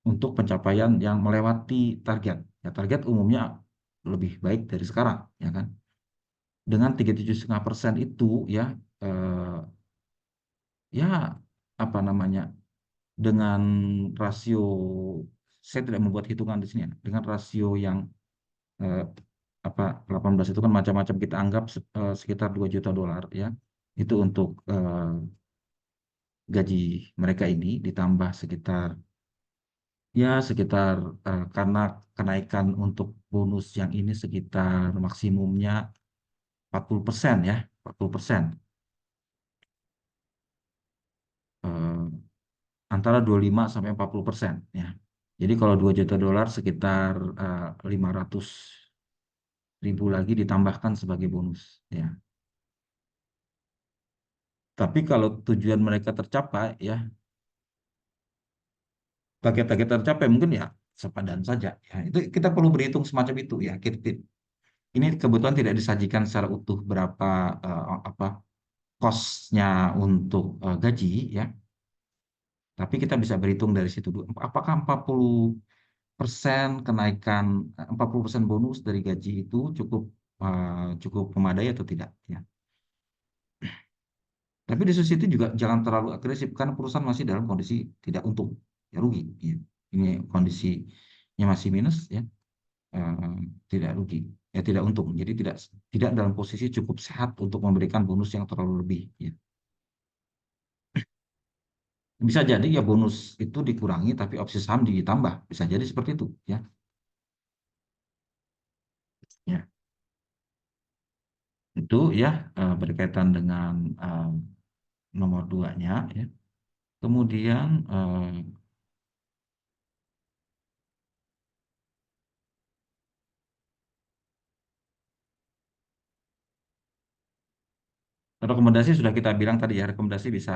untuk pencapaian yang melewati target. Ya, target umumnya lebih baik dari sekarang, ya kan? Dengan 37,5% itu, ya, ya apa namanya? Dengan rasio, saya tidak membuat hitungan di sini ya, dengan rasio yang eh, apa 18 itu kan macam-macam, kita anggap sekitar 2 juta dolar ya. Itu untuk gaji mereka ini ditambah sekitar karena kenaikan untuk bonus yang ini sekitar maksimumnya 40% ya, 40%. Antara 25 sampai 40% ya. Jadi kalau 2 juta dolar sekitar 500.000 lagi ditambahkan sebagai bonus ya. Tapi kalau tujuan mereka tercapai ya, target-target tercapai mungkin ya sepadan saja ya. Itu kita perlu berhitung semacam itu ya. Ini kebetulan tidak disajikan secara utuh berapa apa cost-nya untuk gaji ya. Tapi kita bisa berhitung dari situ dulu. Apakah 40% kenaikan 40% bonus dari gaji itu cukup memadai atau tidak ya. Tapi di sisi itu juga jangan terlalu agresif karena perusahaan masih dalam kondisi tidak untung, ya rugi ya. Ini kondisinya masih minus ya. eh, Tidak rugi, ya tidak untung. Jadi tidak dalam posisi cukup sehat untuk memberikan bonus yang terlalu lebih ya. Bisa jadi ya bonus itu dikurangi tapi opsi saham ditambah, bisa jadi seperti itu ya. Ya. Itu ya berkaitan dengan nomor 2-nya ya. Kemudian rekomendasi sudah kita bilang tadi ya, rekomendasi bisa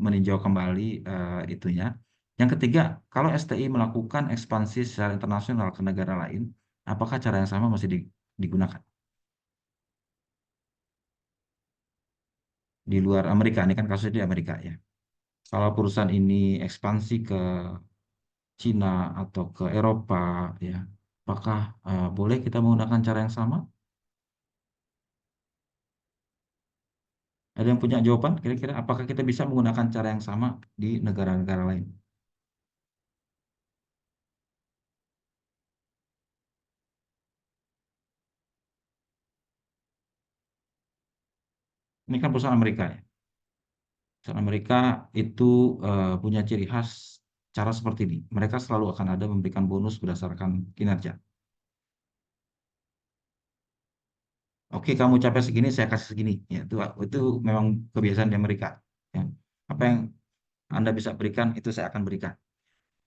meninjau kembali itunya. Yang ketiga, kalau STI melakukan ekspansi secara internasional ke negara lain, apakah cara yang sama masih digunakan? Di luar Amerika, ini kan kasusnya di Amerika ya. Kalau perusahaan ini ekspansi ke Cina atau ke Eropa, ya, apakah boleh kita menggunakan cara yang sama? Ada yang punya jawaban? Kira-kira apakah kita bisa menggunakan cara yang sama di negara-negara lain? Ini kan perusahaan Amerika ya. Perusahaan Amerika itu punya ciri khas cara seperti ini. Mereka selalu akan ada memberikan bonus berdasarkan kinerja. Oke, kamu capai segini, saya kasih segini. Ya, itu memang kebiasaan di Amerika. Ya. Apa yang Anda bisa berikan, itu saya akan berikan.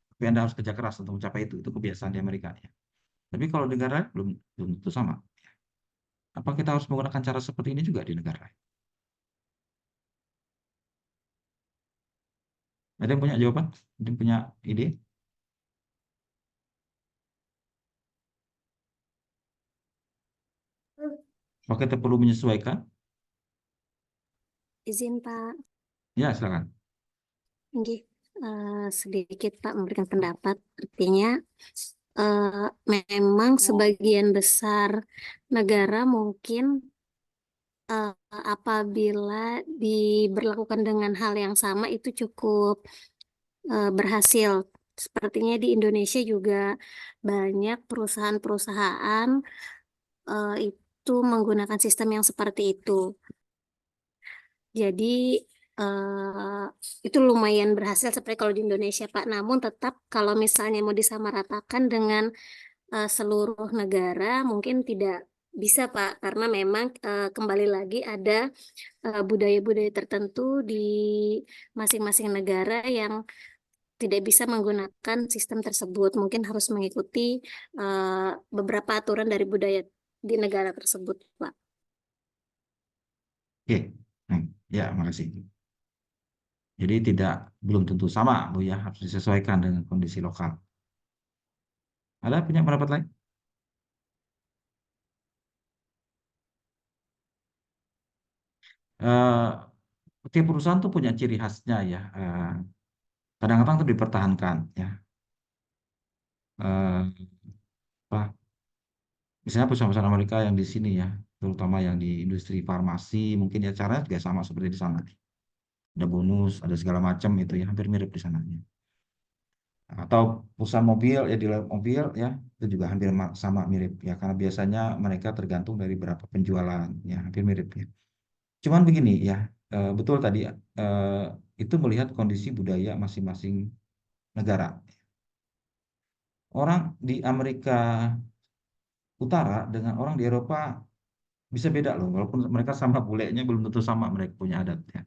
Tapi Anda harus kerja keras untuk mencapai itu. Itu kebiasaan di Amerika. Ya. Tapi kalau di negara lain, belum tentu sama. Apa kita harus menggunakan cara seperti ini juga di negara lain? Ada yang punya jawaban? Ada yang punya ide? Apakah kita perlu menyesuaikan? Izin Pak, Ya, silakan. sedikit Pak memberikan pendapat. Artinya memang sebagian besar negara mungkin apabila diberlakukan dengan hal yang sama itu cukup berhasil. Sepertinya di Indonesia juga banyak perusahaan-perusahaan itu menggunakan sistem yang seperti itu. Jadi eh, itu lumayan berhasil seperti kalau di Indonesia, Pak. Namun tetap kalau misalnya mau disamaratakan dengan seluruh negara mungkin tidak bisa, Pak, karena memang kembali lagi ada budaya-budaya tertentu di masing-masing negara yang tidak bisa menggunakan sistem tersebut. Mungkin harus mengikuti beberapa aturan dari budaya di negara tersebut, Pak. Oke, ya, makasih. Jadi belum tentu sama, Bu, ya, harus disesuaikan dengan kondisi lokal. Ada punya pendapat lain? Tiap perusahaan tuh punya ciri khasnya, ya. Kadang-kadang tuh dipertahankan, ya. Apa? Misalnya perusahaan-perusahaan Amerika yang di sini, ya, terutama yang di industri farmasi, mungkin ya caranya juga sama seperti di sana. Ada bonus, ada segala macam itu, ya, hampir mirip di sana, ya. Atau perusahaan mobil, ya, di mobil, ya, itu juga hampir sama mirip, ya, karena biasanya mereka tergantung dari berapa penjualan, ya, hampir mirip, ya. Cuman begini, ya, betul tadi, itu melihat kondisi budaya masing-masing negara. Orang di Amerika Utara dengan orang di Eropa bisa beda loh, walaupun mereka sama bulenya belum tentu sama mereka punya adat, ya,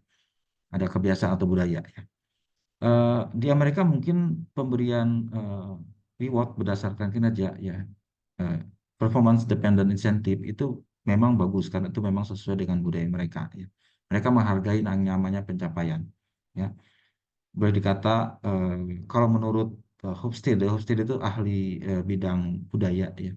ada kebiasaan atau budaya, ya. Di Amerika mungkin pemberian reward berdasarkan kinerja, ya, eh, performance dependent incentive itu memang bagus karena itu memang sesuai dengan budaya mereka, ya. Mereka menghargai yang namanya pencapaian, ya. Boleh dikata kalau menurut Hofstede itu ahli bidang budaya, ya.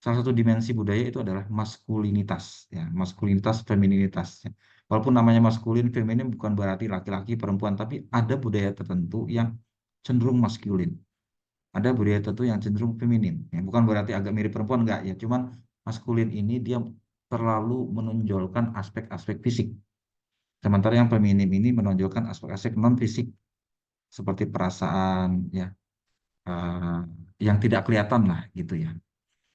Salah satu dimensi budaya itu adalah maskulinitas, ya, maskulinitas, femininitas, ya. Walaupun namanya maskulin, feminin bukan berarti laki-laki, perempuan, tapi ada budaya tertentu yang cenderung maskulin, ada budaya tertentu yang cenderung feminin, ya. Bukan berarti agak mirip perempuan, enggak, ya. Cuman maskulin ini dia terlalu menonjolkan aspek-aspek fisik, sementara yang feminim ini menonjolkan aspek-aspek non fisik seperti perasaan, ya, eh, yang tidak kelihatan lah, gitu, ya.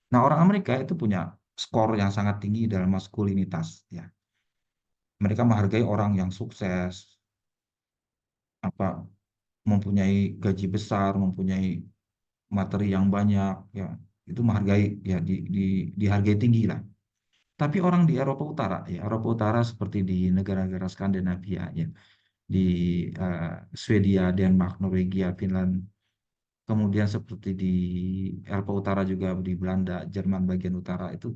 Nah, orang Amerika itu punya skor yang sangat tinggi dalam maskulinitas, ya. Mereka menghargai orang yang sukses, apa, mempunyai gaji besar, mempunyai materi yang banyak, ya. Itu menghargai, ya, dihargai tinggi lah. Tapi orang di Eropa Utara, ya, Eropa Utara seperti di negara-negara Skandinavia, ya, di eh, Swedia, Denmark, Norwegia, Finland, kemudian seperti di Eropa Utara juga di Belanda, Jerman bagian utara itu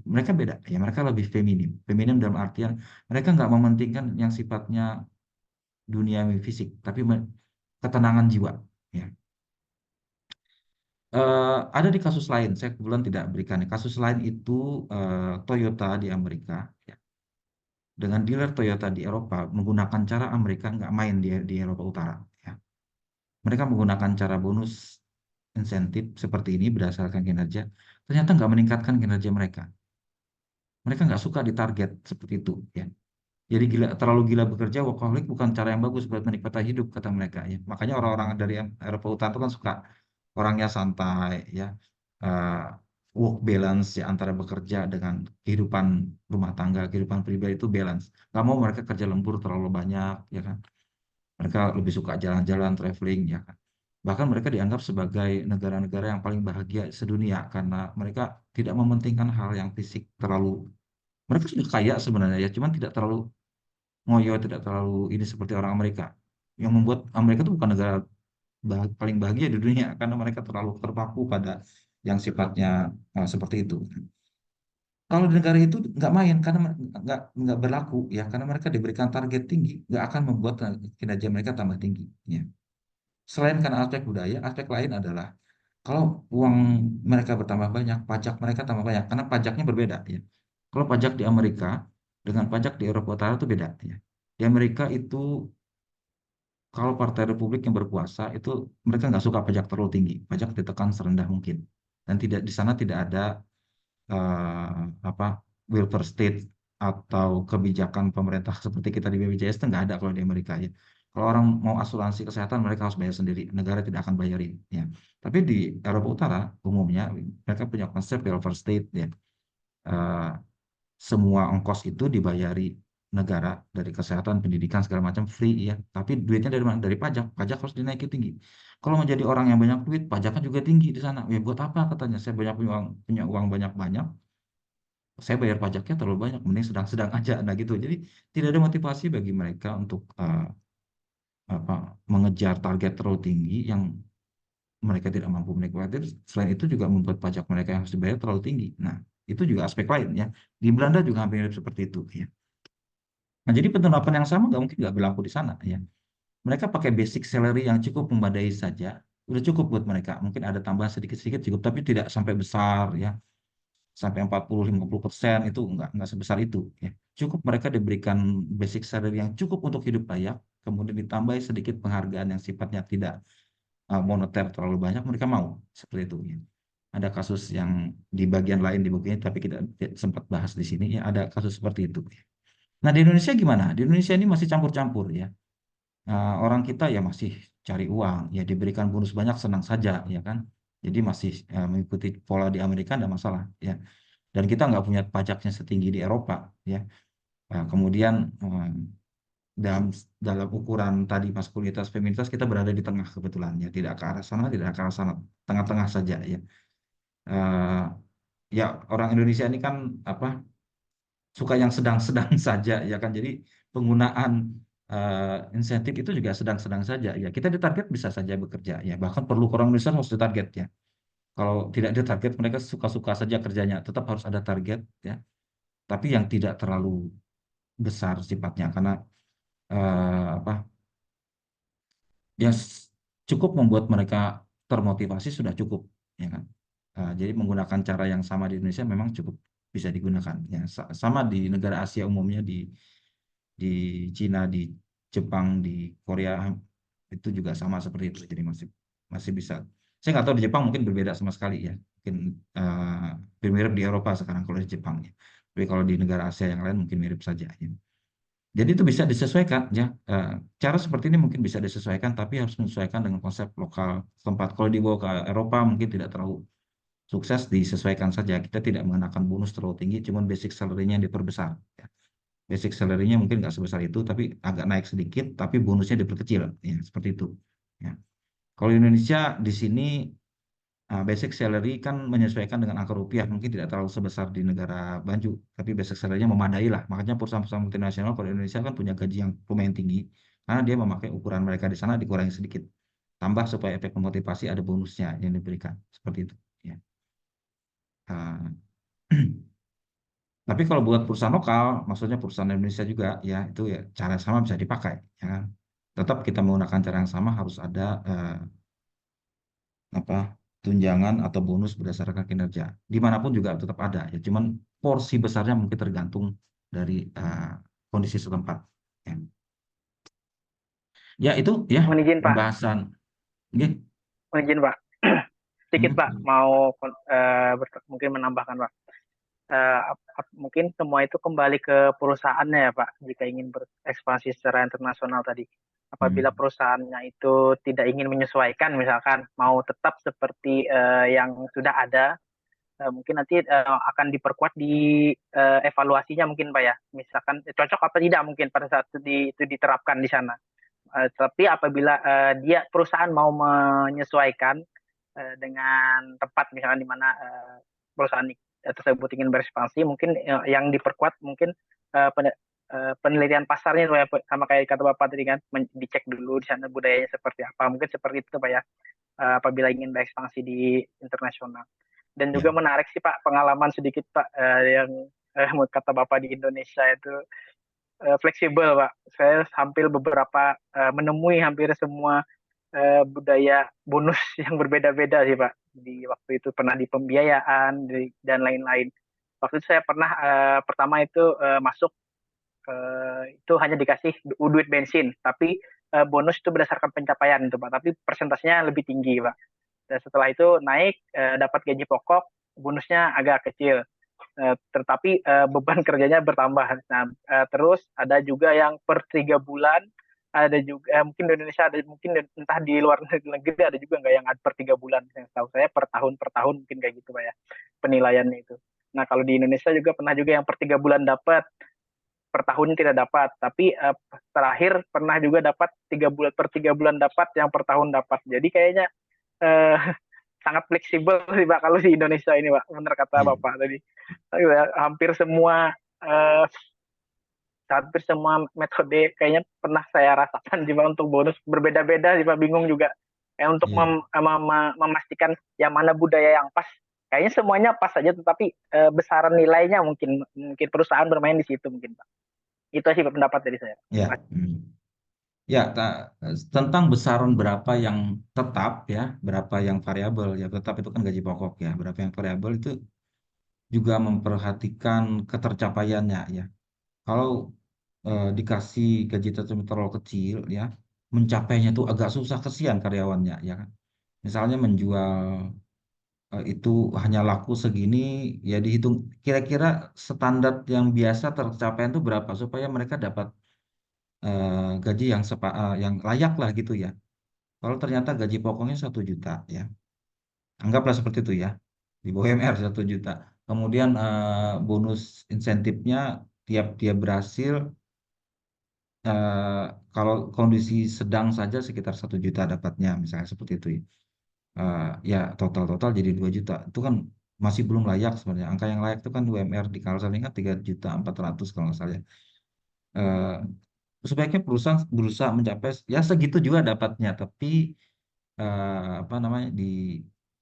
mereka beda, ya, mereka lebih feminim dalam artian mereka nggak mementingkan yang sifatnya dunia fisik tapi ketenangan jiwa, ya. Ada di kasus lain, saya kebetulan tidak berikan kasus lain itu, Toyota di Amerika, ya, dengan dealer Toyota di Eropa menggunakan cara Amerika nggak main di Eropa Utara, ya. Mereka menggunakan cara bonus insentif seperti ini berdasarkan kinerja, ternyata nggak meningkatkan kinerja mereka. Mereka nggak suka ditarget seperti itu, ya. Jadi terlalu gila bekerja, workaholic bukan cara yang bagus buat menikmati hidup, kata mereka, ya. Makanya orang-orang dari Eropa Utara itu kan suka orangnya santai, ya, eh, work balance, ya, antara bekerja dengan kehidupan rumah tangga, kehidupan pribadi itu balance. Gak mau mereka kerja lembur terlalu banyak, ya kan. Mereka lebih suka jalan-jalan, traveling, ya kan. Bahkan mereka dianggap sebagai negara-negara yang paling bahagia sedunia karena mereka tidak mementingkan hal yang fisik terlalu. Mereka sudah kaya sebenarnya, ya, cuman tidak terlalu ngoyo, tidak terlalu ini seperti orang Amerika. Yang membuat Amerika itu bukan negara paling bahagia di dunia karena mereka terlalu terpaku pada yang sifatnya seperti itu. Kalau di negara itu nggak main karena nggak berlaku, ya, karena mereka diberikan target tinggi, nggak akan membuat kinerja mereka tambah tinggi, ya. Selain karena aspek budaya, aspek lain adalah kalau uang mereka bertambah banyak, pajak mereka tambah banyak karena pajaknya berbeda, ya. Kalau pajak di Amerika dengan pajak di Eropa Utara itu beda, ya. Di Amerika itu kalau Partai Republik yang berkuasa itu mereka nggak suka pajak terlalu tinggi, pajak ditekan serendah mungkin, dan tidak di sana tidak ada apa welfare state atau kebijakan pemerintah seperti kita di BPJS itu nggak ada kalau di Amerika ya. Kalau orang mau asuransi kesehatan mereka harus bayar sendiri, negara tidak akan bayarin ya. Tapi di Eropa Utara umumnya mereka punya konsep welfare state ya. Eh, semua ongkos itu dibayari negara dari kesehatan, pendidikan segala macam free ya. Tapi duitnya dari mana? Dari pajak. Pajak harus dinaiki tinggi. Kalau menjadi orang yang banyak duit, pajaknya juga tinggi di sana. Ya buat apa katanya? Saya punya uang banyak-banyak, saya bayar pajaknya terlalu banyak, mending sedang-sedang aja. Nah gitu. Jadi tidak ada motivasi bagi mereka untuk apa mengejar target terlalu tinggi yang mereka tidak mampu menikmati. Selain itu juga membuat pajak mereka yang harus dibayar terlalu tinggi. Nah, itu juga aspek lain ya. Di Belanda juga hampir mirip seperti itu ya. Nah, jadi penerapan yang sama nggak mungkin nggak berlaku di sana ya. Mereka pakai basic salary yang cukup memadai saja, udah cukup buat mereka. Mungkin ada tambahan sedikit-sedikit cukup, tapi tidak sampai besar ya. Sampai 40-50% itu nggak sebesar itu ya. Cukup mereka diberikan basic salary yang cukup untuk hidup layak, kemudian ditambah sedikit penghargaan yang sifatnya tidak moneter terlalu banyak, mereka mau seperti itu ya. Ada kasus yang di bagian lain di buku ini tapi kita tidak sempat bahas di sini ya, ada kasus seperti itu ya. Nah, di Indonesia gimana? Di Indonesia ini masih campur-campur ya. Orang kita ya masih cari uang, ya diberikan bonus banyak senang saja ya kan. Jadi masih mengikuti pola di Amerika tidak masalah ya. Dan kita nggak punya pajaknya setinggi di Eropa ya. Kemudian dalam dalam ukuran tadi maskulinitas feminitas kita berada di tengah kebetulan ya, tidak ke arah sana tidak ke arah sana, tengah-tengah saja ya. Eh, ya orang Indonesia ini kan apa suka yang sedang-sedang saja ya kan, jadi penggunaan insentif itu juga sedang-sedang saja ya. Kita ditarget bisa saja bekerja ya, bahkan perlu orang Indonesia harus ditarget ya. Kalau tidak ditarget mereka suka-suka saja kerjanya, tetap harus ada target ya, tapi yang tidak terlalu besar sifatnya karena apa yang cukup membuat mereka termotivasi sudah cukup ya kan. Jadi menggunakan cara yang sama di Indonesia memang cukup bisa digunakan ya. Sama di negara Asia umumnya di Cina, di Jepang, di Korea itu juga sama seperti itu. Jadi masih masih bisa. Saya nggak tahu di Jepang mungkin berbeda sama sekali ya. Mungkin mirip di Eropa sekarang kalau di Jepang ya. Tapi kalau di negara Asia yang lain mungkin mirip saja ya. Jadi itu bisa disesuaikan ya. Cara seperti ini mungkin bisa disesuaikan, tapi harus menyesuaikan dengan konsep lokal tempat. Kalau dibawa ke Eropa mungkin tidak terlalu sukses, disesuaikan saja. Kita tidak mengenakan bonus terlalu tinggi, cuman basic salary-nya yang diperbesar. Ya. Basic salary-nya mungkin nggak sebesar itu, tapi agak naik sedikit, tapi bonusnya diperkecil. Ya, seperti itu. Ya. Kalau di Indonesia di sini basic salary kan menyesuaikan dengan angka rupiah, mungkin tidak terlalu sebesar di negara maju, tapi basic salary-nya memadai lah. Makanya perusahaan-perusahaan multinasional kalau di Indonesia kan punya gaji yang lumayan tinggi, karena dia memakai ukuran mereka di sana dikurangi sedikit, tambah supaya efek memotivasi ada bonusnya yang diberikan, seperti itu. Ya. Uh, Tapi kalau buat perusahaan lokal, maksudnya perusahaan Indonesia juga, ya itu ya cara yang sama bisa dipakai, ya kan? Tetap kita menggunakan cara yang sama harus ada apa tunjangan atau bonus berdasarkan kinerja. Dimanapun juga tetap ada, ya. Cuman porsi besarnya mungkin tergantung dari kondisi setempat. Ya. Ya itu ya Mohon izin Pak, pembahasan. Oke. mohon izin Pak. Sedikit Pak, mau mungkin menambahkan Pak. Mungkin semua itu kembali ke perusahaannya ya Pak, jika ingin berekspansi secara internasional tadi. Apabila perusahaannya itu tidak ingin menyesuaikan, misalkan mau tetap seperti yang sudah ada, mungkin nanti akan diperkuat di evaluasinya mungkin Pak ya. Misalkan cocok apa tidak mungkin pada saat itu diterapkan di sana. Tapi apabila perusahaan mau menyesuaikan dengan tempat misalkan di mana perusahaan tersebut ingin berekspansi, mungkin yang diperkuat mungkin penelitian pasarnya sama kayak kata Bapak tadi kan, dicek dulu di sana budayanya seperti apa, mungkin seperti itu Pak ya, apabila ingin berekspansi di internasional. Dan juga menarik sih Pak, pengalaman sedikit Pak, yang kata Bapak di Indonesia itu fleksibel Pak. Saya hampir menemui hampir semua budaya bonus yang berbeda-beda sih Pak. Di waktu itu pernah di pembiayaan dan lain-lain. Waktu itu saya pernah pertama itu masuk itu hanya dikasih duit bensin, tapi bonus itu berdasarkan pencapaian itu Pak, tapi persentasenya lebih tinggi Pak. Dan setelah itu naik dapat gaji pokok, bonusnya agak kecil. Tetapi beban kerjanya bertambah. Nah, terus ada juga yang per 3 bulan, ada juga mungkin di Indonesia ada, mungkin entah di luar negeri ada juga nggak yang per 3 bulan. Yang tahu saya per tahun mungkin kayak gitu Pak ya penilaiannya itu. Nah kalau di Indonesia juga pernah juga yang per 3 bulan dapat, per tahun tidak dapat. Tapi terakhir pernah juga dapat 3 bulan, per 3 bulan dapat, yang per tahun dapat. Jadi kayaknya eh, sangat fleksibel sih Pak kalau di Indonesia ini Pak, benar kata Iya. Bapak tadi. Hampir semua metode kayaknya pernah saya rasakan sih Pak untuk bonus, berbeda-beda sih Pak, bingung juga. Untuk Iya. memastikan yang mana budaya yang pas. Kayaknya semuanya pas saja, tetapi besaran nilainya mungkin perusahaan bermain di situ mungkin Pak. Itu sih Pak pendapat dari saya. Ya. Ya, tentang besaran berapa yang tetap ya, berapa yang variabel ya. Tetap itu kan gaji pokok ya. Berapa yang variabel itu juga memperhatikan ketercapaiannya ya. Kalau dikasih gaji terlalu kecil ya, mencapainya itu agak susah, kesian karyawannya ya kan. Misalnya menjual itu hanya laku segini, ya dihitung kira-kira standar yang biasa tercapaian itu berapa supaya mereka dapat gaji yang layak lah gitu ya. Kalau ternyata gaji pokoknya 1 juta ya, anggaplah seperti itu ya, di bawah UMR 1 juta. Kemudian bonus insentifnya tiap dia berhasil, eh, kalau kondisi sedang saja sekitar 1 juta dapatnya, misalnya seperti itu ya. Ya total jadi 2 juta. Itu kan masih belum layak sebenarnya. Angka yang layak itu kan UMR di kalau saya ingat 3.400.000 kalau nggak salah ya. Eh, Sebaiknya perusahaan berusaha mencapai ya segitu juga dapatnya, tapi apa namanya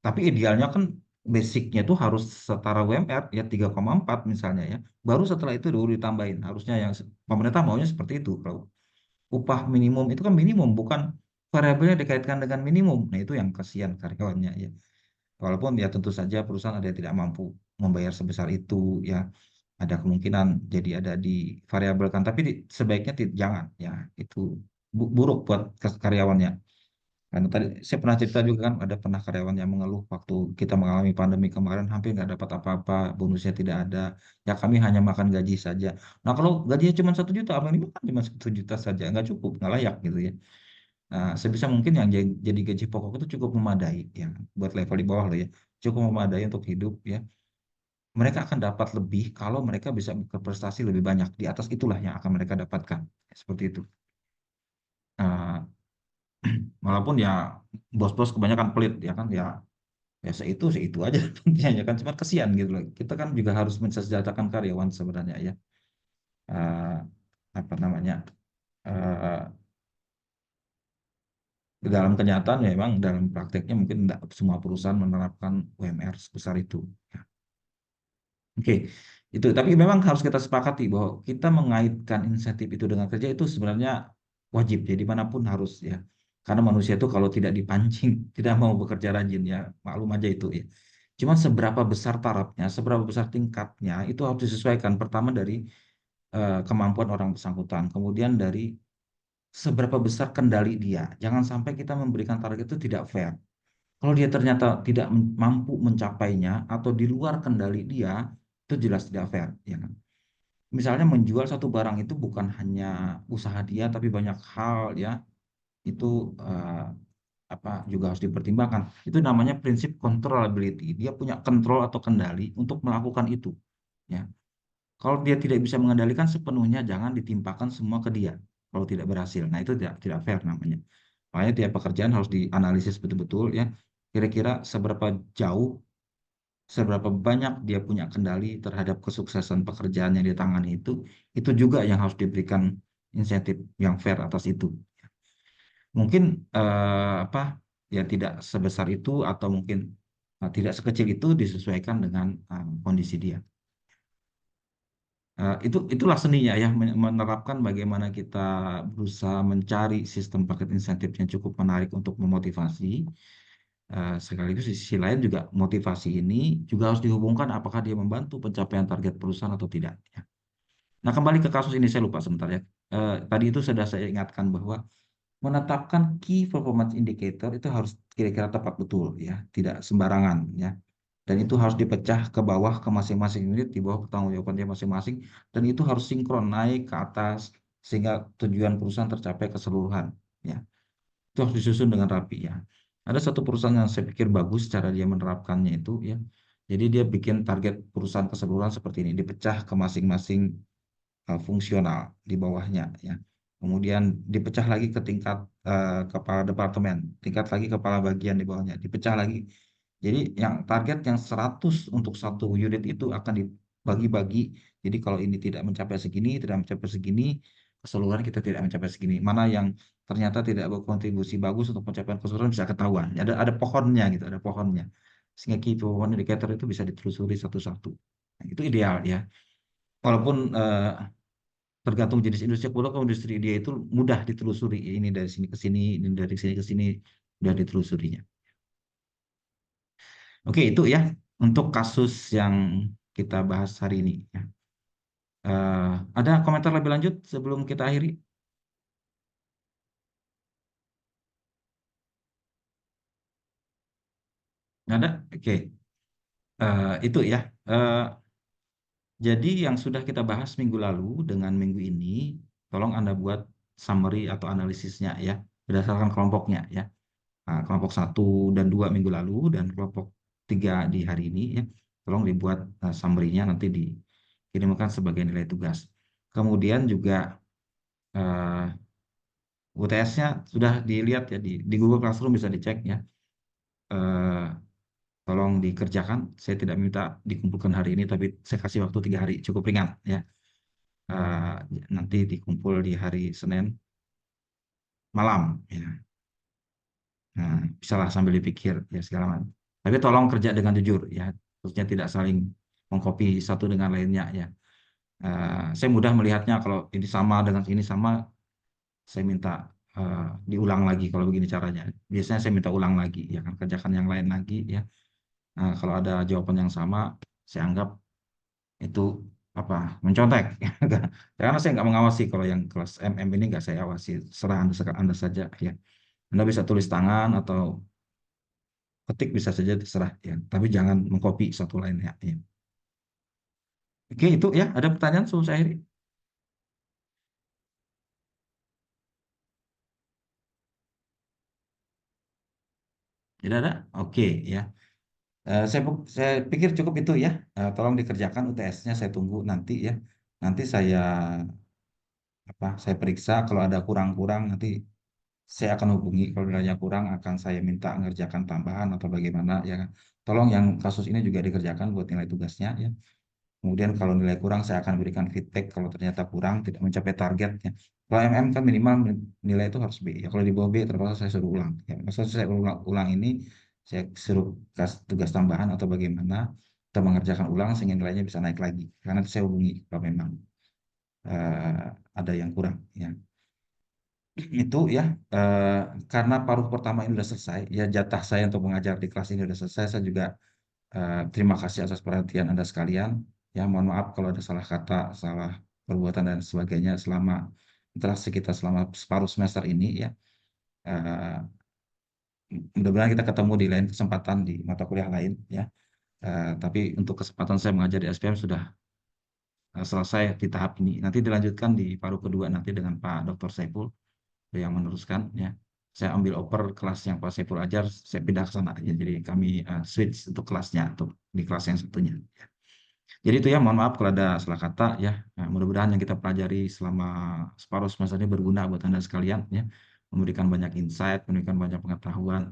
tapi idealnya kan basicnya tuh harus setara UMR ya 3,4 misalnya ya. Baru setelah itu dulu ditambahin. Harusnya yang pemerintah maunya seperti itu. Kalau upah minimum itu kan minimum, bukan variabelnya dikaitkan dengan minimum. Nah, itu yang kasihan karyawannya ya. Walaupun ya tentu saja perusahaan ada yang tidak mampu membayar sebesar itu ya. Ada kemungkinan jadi ada di variabelkan, tapi sebaiknya jangan ya. Itu buruk buat karyawannya. Karena tadi saya pernah cerita juga kan, ada pernah karyawan yang mengeluh waktu kita mengalami pandemi kemarin hampir nggak dapat apa-apa, bonusnya tidak ada. Ya kami hanya makan gaji saja. Nah kalau gajinya cuma 1 juta, apa ini makan cuma 1 juta saja, nggak cukup, nggak layak gitu ya. Nah sebisa mungkin yang jadi gaji pokok itu cukup memadai ya, buat level di bawah loh ya, cukup memadai untuk hidup ya. Mereka akan dapat lebih kalau mereka bisa berprestasi lebih banyak. Di atas itulah yang akan mereka dapatkan. Seperti itu. Nah, walaupun ya bos-bos kebanyakan pelit ya kan ya, ya seitu aja tentunya ya kan, cuma kesian gitu loh. Kita kan juga harus mensejahterakan karyawan sebenarnya ya. Eh, Apa namanya? eh, Dalam kenyataan ya memang dalam prakteknya mungkin tidak semua perusahaan menerapkan UMR sebesar itu. Ya. Oke, itu. Tapi memang harus kita sepakati bahwa kita mengaitkan insentif itu dengan kerja itu sebenarnya wajib. Jadi manapun harus ya. Karena manusia itu kalau tidak dipancing, tidak mau bekerja rajin ya, maklum aja itu ya. Cuma seberapa besar tarafnya, seberapa besar tingkatnya, itu harus disesuaikan. Pertama dari kemampuan orang bersangkutan. Kemudian dari seberapa besar kendali dia. Jangan sampai kita memberikan target itu tidak fair. Kalau dia ternyata tidak mampu mencapainya atau di luar kendali dia, itu jelas tidak fair, ya kan? Misalnya menjual satu barang itu bukan hanya usaha dia, tapi banyak hal ya, itu apa juga harus dipertimbangkan. Itu namanya prinsip controllability. Dia punya kontrol atau kendali untuk melakukan itu, ya. Kalau dia tidak bisa mengendalikan sepenuhnya, jangan ditimpakan semua ke dia. Kalau tidak berhasil, nah itu tidak fair namanya. Makanya tiap pekerjaan harus dianalisis betul-betul ya. Kira-kira seberapa jauh, seberapa banyak dia punya kendali terhadap kesuksesan pekerjaan yang ditangani itu juga yang harus diberikan insentif yang fair atas itu. Mungkin apa ya tidak sebesar itu atau mungkin tidak sekecil itu, disesuaikan dengan kondisi dia. Itulah seninya ya, menerapkan bagaimana kita berusaha mencari sistem paket insentif yang cukup menarik untuk memotivasi. Sekaligus di sisi lain juga motivasi ini juga harus dihubungkan apakah dia membantu pencapaian target perusahaan atau tidak. Ya. Nah kembali ke kasus ini, saya lupa sebentar ya. Tadi itu sudah saya ingatkan bahwa menetapkan key performance indicator itu harus kira-kira tepat betul ya, tidak sembarangan ya. Dan itu harus dipecah ke bawah ke masing-masing unit di bawah pertanggungjawabannya masing-masing, dan itu harus sinkron naik ke atas sehingga tujuan perusahaan tercapai keseluruhan ya. Itu harus disusun dengan rapi ya. Ada satu perusahaan yang saya pikir bagus cara dia menerapkannya itu ya. Jadi dia bikin target perusahaan keseluruhan seperti ini, dipecah ke masing-masing fungsional di bawahnya ya. Kemudian dipecah lagi ke tingkat kepala departemen, tingkat lagi kepala bagian di bawahnya, dipecah lagi. Jadi yang target yang 100 untuk satu unit itu akan dibagi-bagi. Jadi kalau ini tidak mencapai segini, keseluruhan kita tidak mencapai segini. Mana yang ternyata tidak berkontribusi bagus untuk pencapaian keseluruhan bisa ketahuan. Ada pohonnya gitu, ada pohonnya. Sehingga key performance indicator itu bisa ditelusuri satu-satu. Nah, itu ideal ya. Walaupun tergantung jenis industri, kalau industri dia itu mudah ditelusuri. Ini dari sini ke sini, ini dari sini ke sini, mudah ditelusurinya. Oke, itu ya untuk kasus yang kita bahas hari ini ya. Ada komentar lebih lanjut sebelum kita akhiri? Nggak ada? Oke. Itu ya. Jadi yang sudah kita bahas minggu lalu dengan minggu ini, tolong Anda buat summary atau analisisnya ya, berdasarkan kelompoknya ya. Kelompok 1 dan 2 minggu lalu dan kelompok 3 di hari ini ya. Tolong dibuat summary-nya, nanti dikirimkan sebagai nilai tugas. Kemudian juga UTS-nya sudah dilihat ya di Google Classroom, bisa dicek ya. Tolong dikerjakan. Saya tidak minta dikumpulkan hari ini, tapi saya kasih waktu 3 hari, cukup ringan ya. Nanti dikumpul di hari Senin malam ya. Nah, bisalah sambil dipikir ya segala macam. Tapi tolong kerja dengan jujur ya, terusnya tidak saling mengcopy satu dengan lainnya ya. Saya mudah melihatnya kalau ini sama dengan ini sama, saya minta diulang lagi kalau begini caranya. Biasanya saya minta ulang lagi ya kan, kerjakan yang lain lagi ya. Kalau ada jawaban yang sama, saya anggap itu mencontek. Karena saya nggak mengawasi, kalau yang kelas MM ini nggak saya awasi, serah Anda saja ya. Anda bisa tulis tangan atau ketik, bisa saja, terserah ya. Tapi jangan mengcopy satu lain ya. Oke, itu ya. Ada pertanyaan sebelum saya akhiri? Tidak ada? Oke ya. Saya pikir cukup itu ya. Tolong dikerjakan UTS-nya, saya tunggu nanti ya. Nanti saya periksa, kalau ada kurang-kurang nanti saya akan hubungi. Kalau nilainya kurang akan saya minta mengerjakan tambahan atau bagaimana ya kan. Tolong yang kasus ini juga dikerjakan buat nilai tugasnya ya. Kemudian kalau nilai kurang saya akan berikan feedback kalau ternyata kurang, tidak mencapai targetnya. Kalau MM kan minimal nilai itu harus B. Ya kalau di bawah B terpaksa saya suruh ulang. Ya, maksudnya saya ulang ini, saya suruh tugas tambahan atau bagaimana, kita mengerjakan ulang sehingga nilainya bisa naik lagi. Karena saya hubungi kalau memang ada yang kurang. Ya. Itu ya, karena paruh pertama ini sudah selesai, ya jatah saya untuk mengajar di kelas ini sudah selesai. Saya juga terima kasih atas perhatian Anda sekalian. Ya, mohon maaf kalau ada salah kata, salah perbuatan dan sebagainya selama interaksi kita selama separuh semester ini ya. Mudah-mudahan kita ketemu di lain kesempatan di mata kuliah lain ya. Tapi untuk kesempatan saya mengajar di SPM sudah selesai di tahap ini. Nanti dilanjutkan di paruh kedua nanti dengan Pak Dr. Saiful yang meneruskan ya. Saya ambil oper kelas yang Pak Saiful ajar, saya pindah ke sana ya. Jadi kami switch untuk kelasnya, untuk di kelas yang satunya ya. Jadi itu ya, mohon maaf kalau ada salah kata ya. Nah, mudah-mudahan yang kita pelajari selama separuh semester ini berguna buat Anda sekalian ya. Memberikan banyak insight, memberikan banyak pengetahuan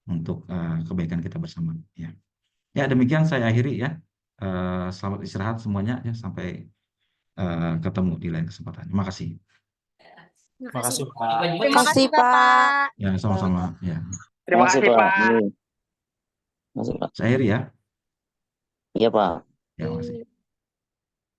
untuk kebaikan kita bersama ya. Ya, demikian saya akhiri ya. Selamat istirahat semuanya ya, sampai ketemu di lain kesempatan. Terima kasih. Terima kasih. Makasih Pak. Terima kasih Bapak. Ya, sama-sama ya. Terima kasih Pak. Masih Pak. Saya akhiri ya. Iya Pak. Ya, makasih.